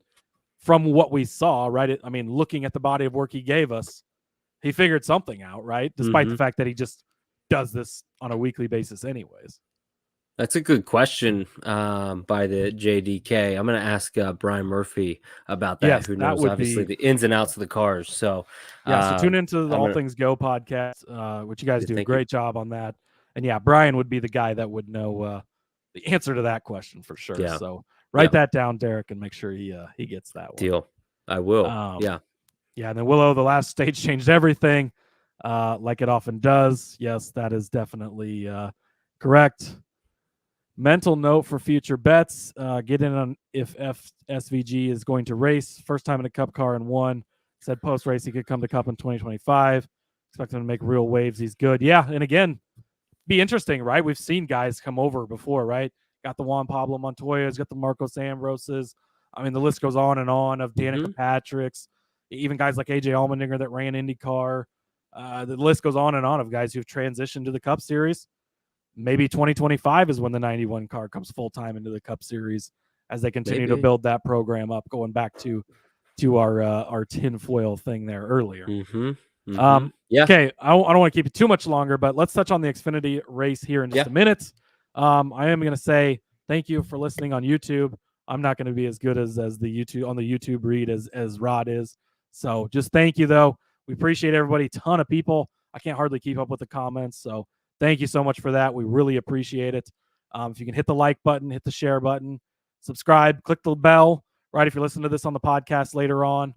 from what we saw, right, looking at the body of work he gave us, he figured something out, right, despite the fact that he just does this on a weekly basis anyways. That's a good question by the JDK. I'm going to ask Brian Murphy about that, yes, who knows obviously the ins and outs of the cars. So so tune into the All Things Go podcast, which you guys do a great job on that. And yeah, Brian would be the guy that would know the answer to that question for sure. Yeah. So write that down, Derek, and make sure he gets that one. Deal. I will. Yeah. And then Willow, the last stage changed everything, like it often does. Yes, that is definitely correct. Mental note for future bets. Get in on if SVG is going to race. First time in a Cup car and won. Said post-race he could come to Cup in 2025. Expect him to make real waves. He's good. Yeah, and again, be interesting, right? We've seen guys come over before, right? Got the Juan Pablo Montoya's, got the Marcos Ambroses. I mean, the list goes on and on of Danica Patrick's. even guys like AJ Allmendinger that ran IndyCar. The list goes on and on of guys who've transitioned to the Cup Series. Maybe 2025 is when the 91 car comes full time into the Cup Series as they continue to build that program up. Going back to our tinfoil thing there earlier. Okay, I don't want to keep it too much longer, but let's touch on the Xfinity race here in just a minute. I am going to say thank you for listening on YouTube. I'm not going to be as good as the YouTube on the YouTube read as Rod is. So just thank you though. We appreciate everybody. Ton of people. I can't hardly keep up with the comments. So thank you so much for that. We really appreciate it. If you can hit the like button, hit the share button, subscribe, click the bell. Right, if you're listening to this on the podcast later on,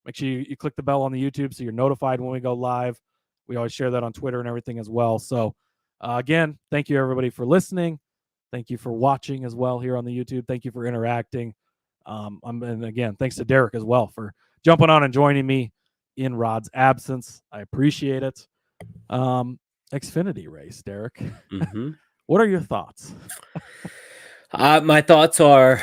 make sure you click the bell on the YouTube so you're notified when we go live. We always share that on Twitter and everything as well. So, again, thank you, everybody, for listening. Thank you for watching as well here on the YouTube. Thank you for interacting. And, again, thanks to Derek as well for jumping on and joining me in Rod's absence. I appreciate it. Xfinity race, Derek. What are your thoughts? My thoughts are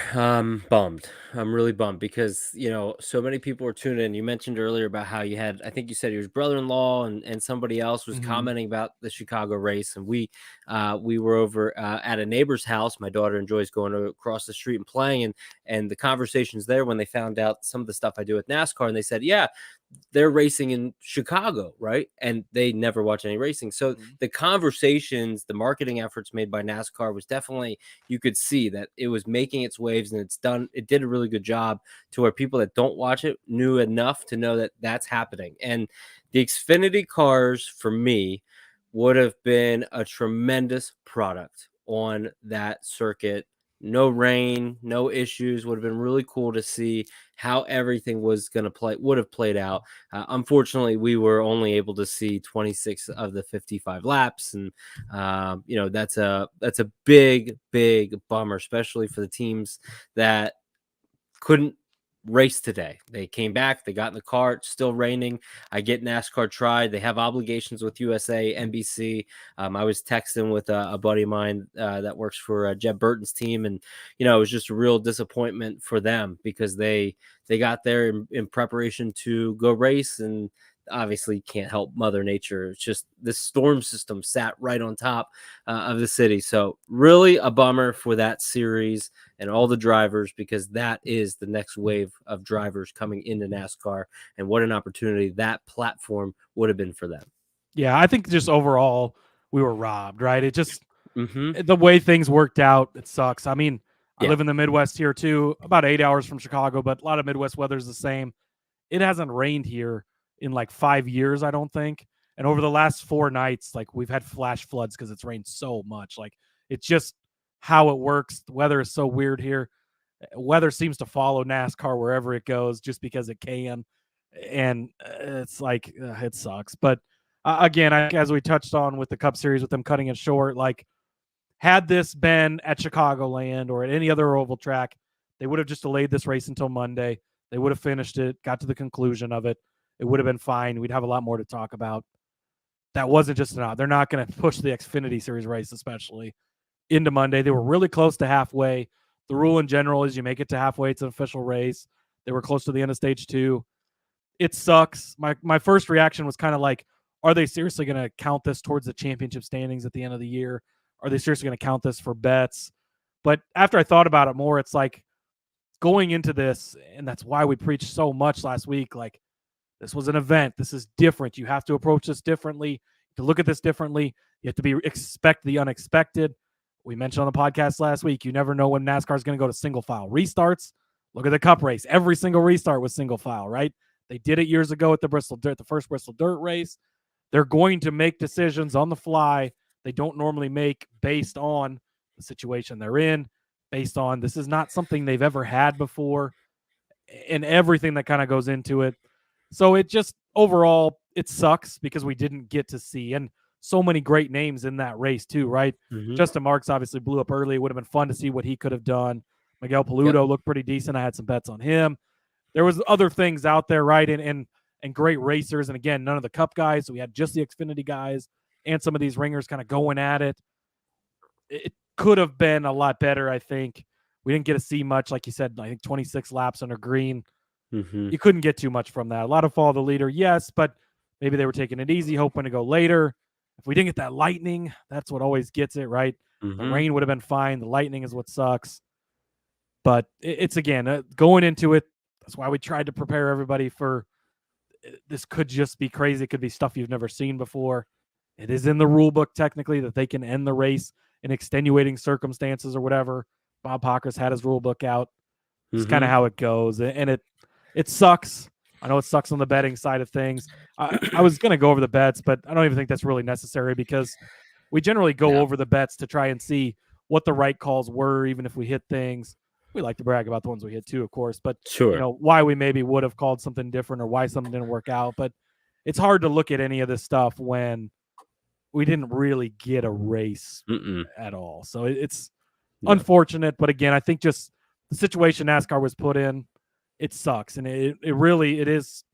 bummed. I'm really bummed because, so many people were tuning in. You mentioned earlier about how you had, I think you said your brother-in-law and somebody else was commenting about the Chicago race. And we were over at a neighbor's house. My daughter enjoys going across the street and playing. And the conversations there when they found out some of the stuff I do with NASCAR, and they said, yeah, they're racing in Chicago, right? And they never watch any racing. So the conversations, the marketing efforts made by NASCAR was definitely, you could see that it was making its waves, and it did a really good job to where people that don't watch it knew enough to know that that's happening. And the Xfinity cars for me would have been a tremendous product on that circuit. No rain, no issues. Would have been really cool to see how everything would have played out. Unfortunately, we were only able to see 26 of the 55 laps, and that's a big bummer, especially for the teams that couldn't race today. They came back, they got in the car. It's still raining. I get NASCAR tried. They have obligations with USA, NBC. I was texting with a buddy of mine that works for Jeb Burton's team, and it was just a real disappointment for them because they got there in preparation to go race, and obviously can't help Mother Nature. It's just this storm system sat right on top of the city. So really a bummer for that series and all the drivers, because that is the next wave of drivers coming into NASCAR, and what an opportunity that platform would have been for them. Yeah, I think just overall we were robbed, right? It just the way things worked out, it sucks. I mean, I live in the Midwest here too, about 8 hours from Chicago, but a lot of Midwest weather is the same. It hasn't rained here in like 5 years, I don't think. And over the last 4 nights, like we've had flash floods because it's rained so much. Like it's just how it works. The weather is so weird here. Weather seems to follow NASCAR wherever it goes just because it can. And it's like, it sucks. But again, as we touched on with the Cup Series, with them cutting it short, like had this been at Chicagoland or at any other oval track, they would have just delayed this race until Monday. They would have finished it, got to the conclusion of it. It would have been fine. We'd have a lot more to talk about. That wasn't just enough. They're not going to push the Xfinity Series race, especially into Monday. They were really close to halfway. The rule in general is you make it to halfway. It's an official race. They were close to the end of stage 2. It sucks. My first reaction was kind of like, are they seriously going to count this towards the championship standings at the end of the year? Are they seriously going to count this for bets? But after I thought about it more, it's like going into this, and that's why we preached so much last week, like, this was an event. This is different. You have to approach this differently. To look at this differently, you have to expect the unexpected. We mentioned on the podcast last week, you never know when NASCAR is going to go to single file restarts. Look at the Cup race. Every single restart was single file, right? They did it years ago at the first Bristol Dirt race. They're going to make decisions on the fly they don't normally make based on the situation they're in, based on this is not something they've ever had before, and everything that kind of goes into it. So it just overall, it sucks because we didn't get to see, and so many great names in that race too, right? Justin Marks obviously blew up early. It would have been fun to see what he could have done. Miguel Paludo looked pretty decent. I had some bets on him. There was other things out there, right? And great racers. And again, none of the Cup guys. So we had just the Xfinity guys and some of these ringers kind of going at it. It could have been a lot better, I think. We didn't get to see much. Like you said, I think 26 laps under green. you couldn't get too much from that. A lot of follow the leader, yes, but maybe they were taking it easy, hoping to go later. If we didn't get that lightning, that's what always gets it, right? The rain would have been fine. The lightning is what sucks. But it's, again, going into it, that's why we tried to prepare everybody for this. Could just be crazy. It could be stuff you've never seen before. It is in the rule book, technically, that they can end the race in extenuating circumstances or whatever. Bob Pockrass had his rule book out. It's kind of how it goes. And it sucks. I know it sucks on the betting side of things. I was going to go over the bets, but I don't even think that's really necessary because we generally go over the bets to try and see what the right calls were, even if we hit things. We like to brag about the ones we hit too, of course, but why we maybe would have called something different or why something didn't work out. But it's hard to look at any of this stuff when we didn't really get a race at all. So it's unfortunate, but again, I think just the situation NASCAR was put in, it sucks. And it really is,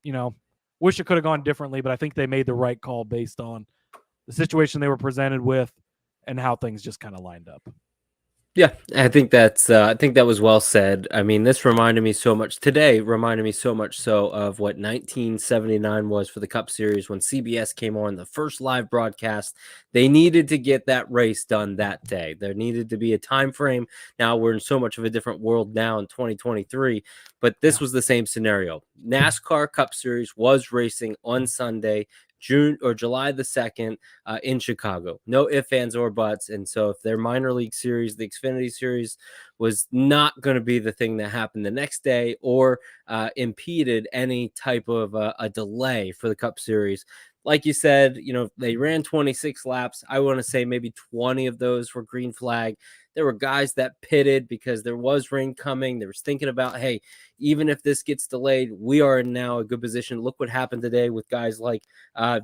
wish it could have gone differently, but I think they made the right call based on the situation they were presented with and how things just kind of lined up. Yeah, I think that was well said. I mean, this reminded me so much so of what 1979 was for the Cup Series when CBS came on the first live broadcast. They needed to get that race done that day. There needed to be a time frame. Now we're in so much of a different world now in 2023, but this was the same scenario. NASCAR Cup Series was racing on Sunday, July the 2nd in Chicago. No ifs, ands, or buts. And so if their minor league series, the Xfinity series, was not going to be the thing that happened the next day or impeded any type of a delay for the Cup Series. Like you said, they ran 26 laps. I want to say maybe 20 of those were green flag. There were guys that pitted because there was rain coming. They were thinking about, hey, even if this gets delayed, we are in now a good position. Look what happened today with guys like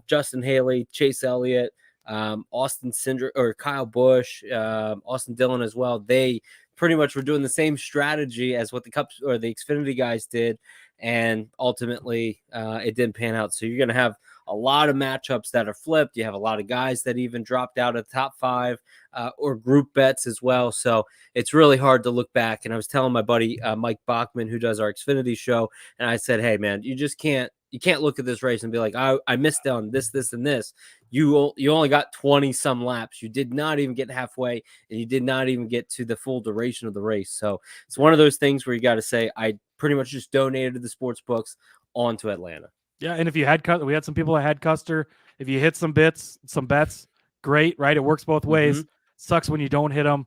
Justin Haley, Chase Elliott, Austin Cindric, or Kyle Busch, Austin Dillon as well. They pretty much were doing the same strategy as what the Cups or the Xfinity guys did, and ultimately it didn't pan out. So you're going to have a lot of matchups that are flipped. You have a lot of guys that even dropped out of the top 5 or group bets as well. So it's really hard to look back. And I was telling my buddy Mike Bachman, who does our Xfinity show, and I said, hey, man, you can't look at this race and be like, I missed on this, and this. You only got 20 some laps. You did not even get halfway, and you did not even get to the full duration of the race. So it's one of those things where you got to say, I pretty much just donated the sports books onto Atlanta. Yeah, and if you had we had some people that had Custer. If you hit some bets, great, right? It works both ways. Sucks when you don't hit them,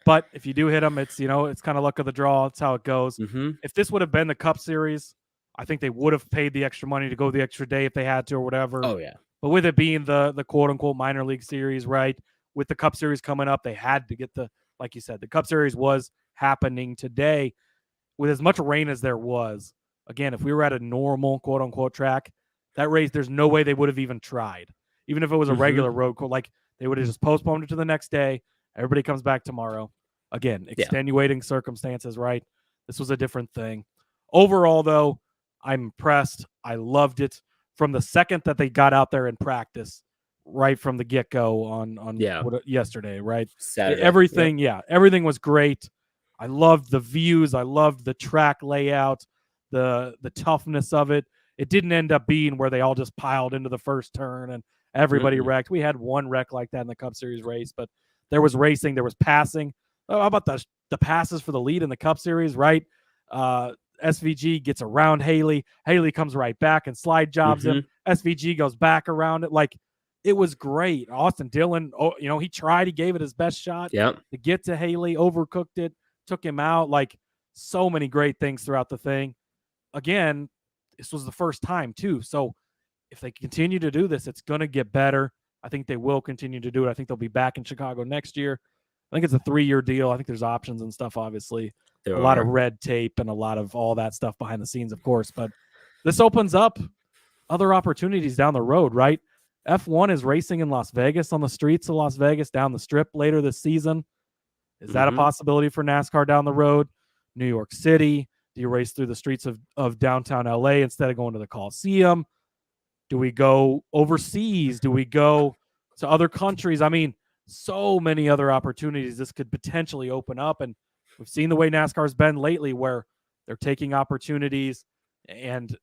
but if you do hit them, it's it's kind of luck of the draw. That's how it goes. If this would have been the Cup Series, I think they would have paid the extra money to go the extra day if they had to or whatever. Oh yeah. But with it being the quote unquote minor league series, right? With the Cup Series coming up, they had to get like you said, the Cup Series was happening today with as much rain as there was. Again, if we were at a normal quote unquote track, that race, there's no way they would have even tried. Even if it was a regular road course, like they would have just postponed it to the next day. Everybody comes back tomorrow. Again, extenuating circumstances, right? This was a different thing. Overall, though, I'm impressed. I loved it from the second that they got out there in practice, right from the get-go on yesterday, right? Saturday. Everything was great. I loved the views. I loved the track layout, the toughness of it. It didn't end up being where they all just piled into the first turn and everybody wrecked. We had one wreck like that in the Cup Series race, but there was racing, there was passing. Oh, how about the passes for the lead in the Cup Series, right? SVG gets around Haley. Haley comes right back and slide jobs him. SVG goes back around it. Like, it was great. Austin Dillon, he tried. He gave it his best shot to get to Haley, overcooked it, took him out. Like, so many great things throughout the thing. Again, this was the first time, too. So if they continue to do this, it's going to get better. I think they will continue to do it. I think they'll be back in Chicago next year. I think it's a 3-year deal. I think there's options and stuff, obviously. A lot of red tape and a lot of all that stuff behind the scenes, of course. But this opens up other opportunities down the road, right? F1 is racing in Las Vegas, on the streets of Las Vegas, down the strip later this season. Is that a possibility for NASCAR down the road? New York City, do you race through the streets of downtown LA instead of going to the Coliseum? Do we go overseas? Do we go to other countries? I mean, so many other opportunities this could potentially open up. And we've seen the way NASCAR's been lately where they're taking opportunities. and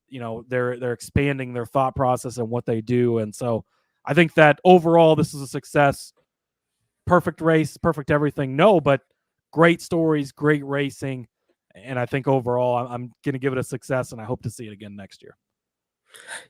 they're expanding their thought process and what they do. And so I think that overall this is a success. Perfect race, perfect everything. No, but great stories, great racing. And I think overall I'm going to give it a success, and I hope to see it again next year.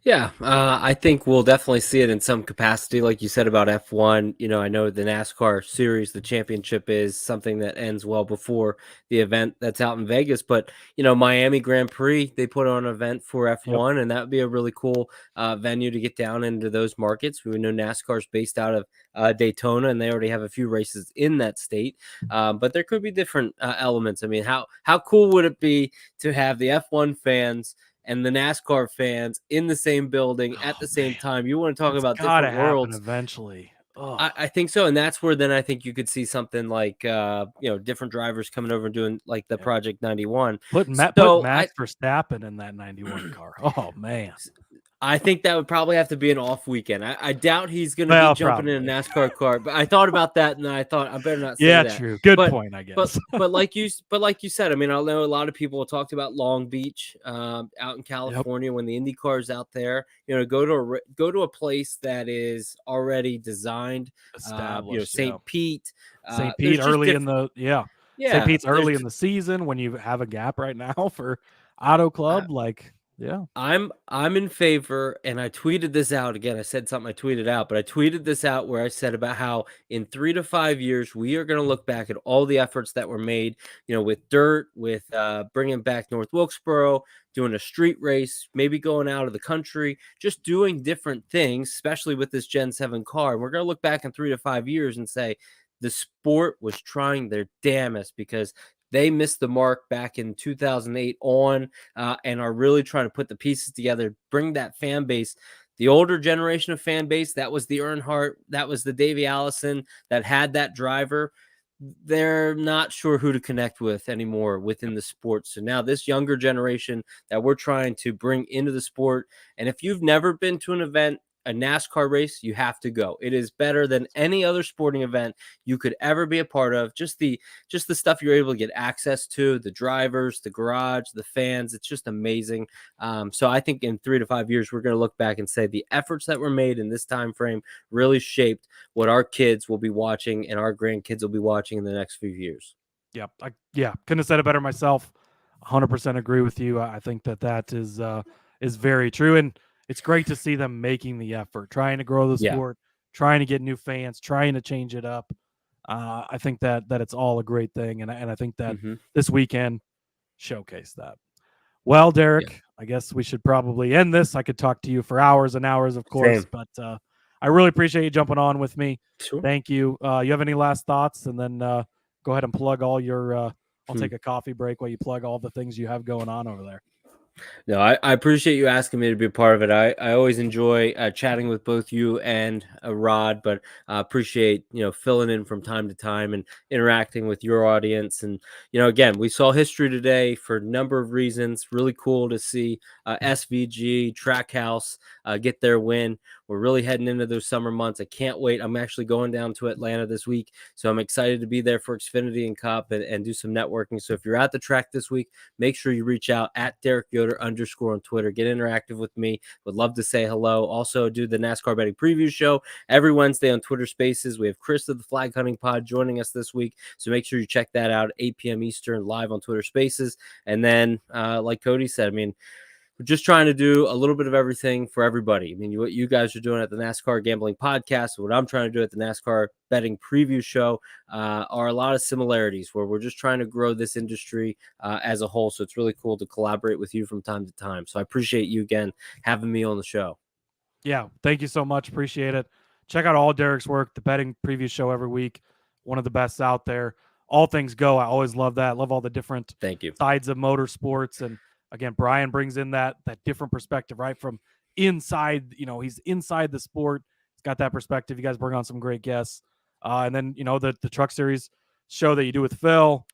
Yeah, I think we'll definitely see it in some capacity, like you said about F1. I know the NASCAR series, the championship is something that ends well before the event that's out in Vegas. But, Miami Grand Prix, they put on an event for F1, and that would be a really cool venue to get down into those markets. We know NASCAR is based out of Daytona, and they already have a few races in that state. But there could be different elements. I mean, how cool would it be to have the F1 fans and the NASCAR fans in the same building at the same time? You want to talk about different worlds eventually. I think so. And that's where then I think you could see something like, different drivers coming over and doing like the Project 91. Put Max Verstappen in that 91 car. Oh, man. I think that would probably have to be an off weekend. I doubt he's going to be jumping in a NASCAR car, but I thought about that, and I thought I better not say that. Yeah, true. Good point, I guess. but like you said, I mean, I know a lot of people talked about Long Beach, out in California, when the Indy car's out there. Go to a place that is already designed. St. Pete. St. Pete early in the St. Pete's early in the season when you have a gap right now for Auto Club, yeah, I'm in favor, and I tweeted this out again. I said something I tweeted out, but I tweeted this out where I said about how in 3 to 5 years we are going to look back at all the efforts that were made, with dirt, with bringing back North Wilkesboro, doing a street race, maybe going out of the country, just doing different things, especially with this Gen 7 car. And we're going to look back in 3 to 5 years and say the sport was trying their damnedest, because they missed the mark back in 2008 and are really trying to put the pieces together, bring that fan base, the older generation of fan base. That was the Earnhardt, that was the Davey Allison that had that driver. They're not sure who to connect with anymore within the sport. So now this younger generation that we're trying to bring into the sport. And if you've never been to an event, a NASCAR race, you have to go. It is better than any other sporting event you could ever be a part of. Just the stuff you're able to get access to, the drivers, the garage, the fans. It's just amazing. So I think in 3 to 5 years, we're going to look back and say the efforts that were made in this time frame really shaped what our kids will be watching and our grandkids will be watching in the next few years. Yeah. Couldn't have said it better myself. 100% agree with you. I think that is very true. And it's great to see them making the effort, trying to grow the sport, trying to get new fans, trying to change it up. I think that it's all a great thing, and I think that this weekend showcased that. Well, Derek, I guess we should probably end this. I could talk to you for hours and hours, of course, but I really appreciate you jumping on with me. Sure. Thank you. You have any last thoughts? And then go ahead and plug all your I'll take a coffee break while you plug all the things you have going on over there. No, I appreciate you asking me to be a part of it. I always enjoy chatting with both you and Rod, but I appreciate, filling in from time to time and interacting with your audience. And, again, we saw history today for a number of reasons. Really cool to see SVG, Trackhouse get their win. We're really heading into those summer months. I can't wait. I'm actually going down to Atlanta this week, so I'm excited to be there for Xfinity and Cup and do some networking. So if you're at the track this week, make sure you reach out at Derek Yoder _ on Twitter. Get interactive with me. Would love to say hello. Also, do the NASCAR betting preview show every Wednesday on Twitter Spaces. We have Chris of the Flag Hunting Pod joining us this week, so make sure you check that out at 8 p.m. Eastern live on Twitter Spaces. And then, like Cody said, we're just trying to do a little bit of everything for everybody. What you guys are doing at the NASCAR Gambling Podcast, what I'm trying to do at the NASCAR Betting Preview Show are a lot of similarities where we're just trying to grow this industry as a whole. So it's really cool to collaborate with you from time to time. So I appreciate you again having me on the show. Yeah, thank you so much. Appreciate it. Check out all Derek's work, the Betting Preview Show every week. One of the best out there. All things go. I always love that. Love all the different sides of motorsports. And again, Brian brings in that different perspective, right? From inside, he's inside the sport. He's got that perspective. You guys bring on some great guests. And then, the Truck Series show that you do with Phil,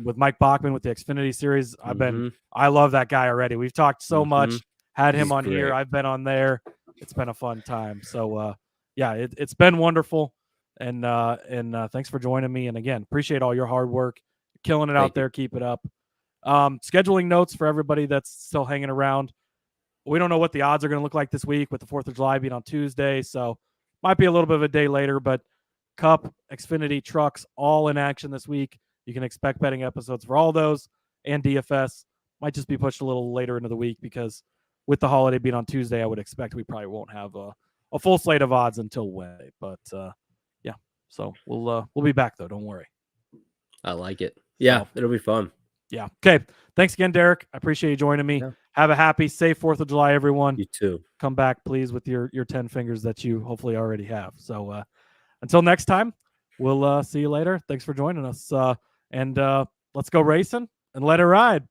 with Mike Bachman with the Xfinity Series. I love that guy already. We've talked so much, had him on here. I've been on there. It's been a fun time. So, it's been wonderful. And thanks for joining me. And again, appreciate all your hard work. You're killing it out there. Keep it up. Scheduling notes for everybody that's still hanging around. We don't know what the odds are going to look like this week with the 4th of July being on Tuesday, so might be a little bit of a day later, but Cup, Xfinity, Trucks, all in action this week. You can expect betting episodes for all those, and DFS might just be pushed a little later into the week because with the holiday being on Tuesday, I would expect we probably won't have a full slate of odds until Wednesday. But yeah, so we'll be back though. Don't worry. I like it. Yeah, it'll be fun. Yeah. Okay. Thanks again, Derek. I appreciate you joining me. Yeah. Have a happy, safe 4th of July, everyone. You too. Come back, please, with your 10 fingers that you hopefully already have. So until next time, we'll see you later. Thanks for joining us. And let's go racing and let it ride.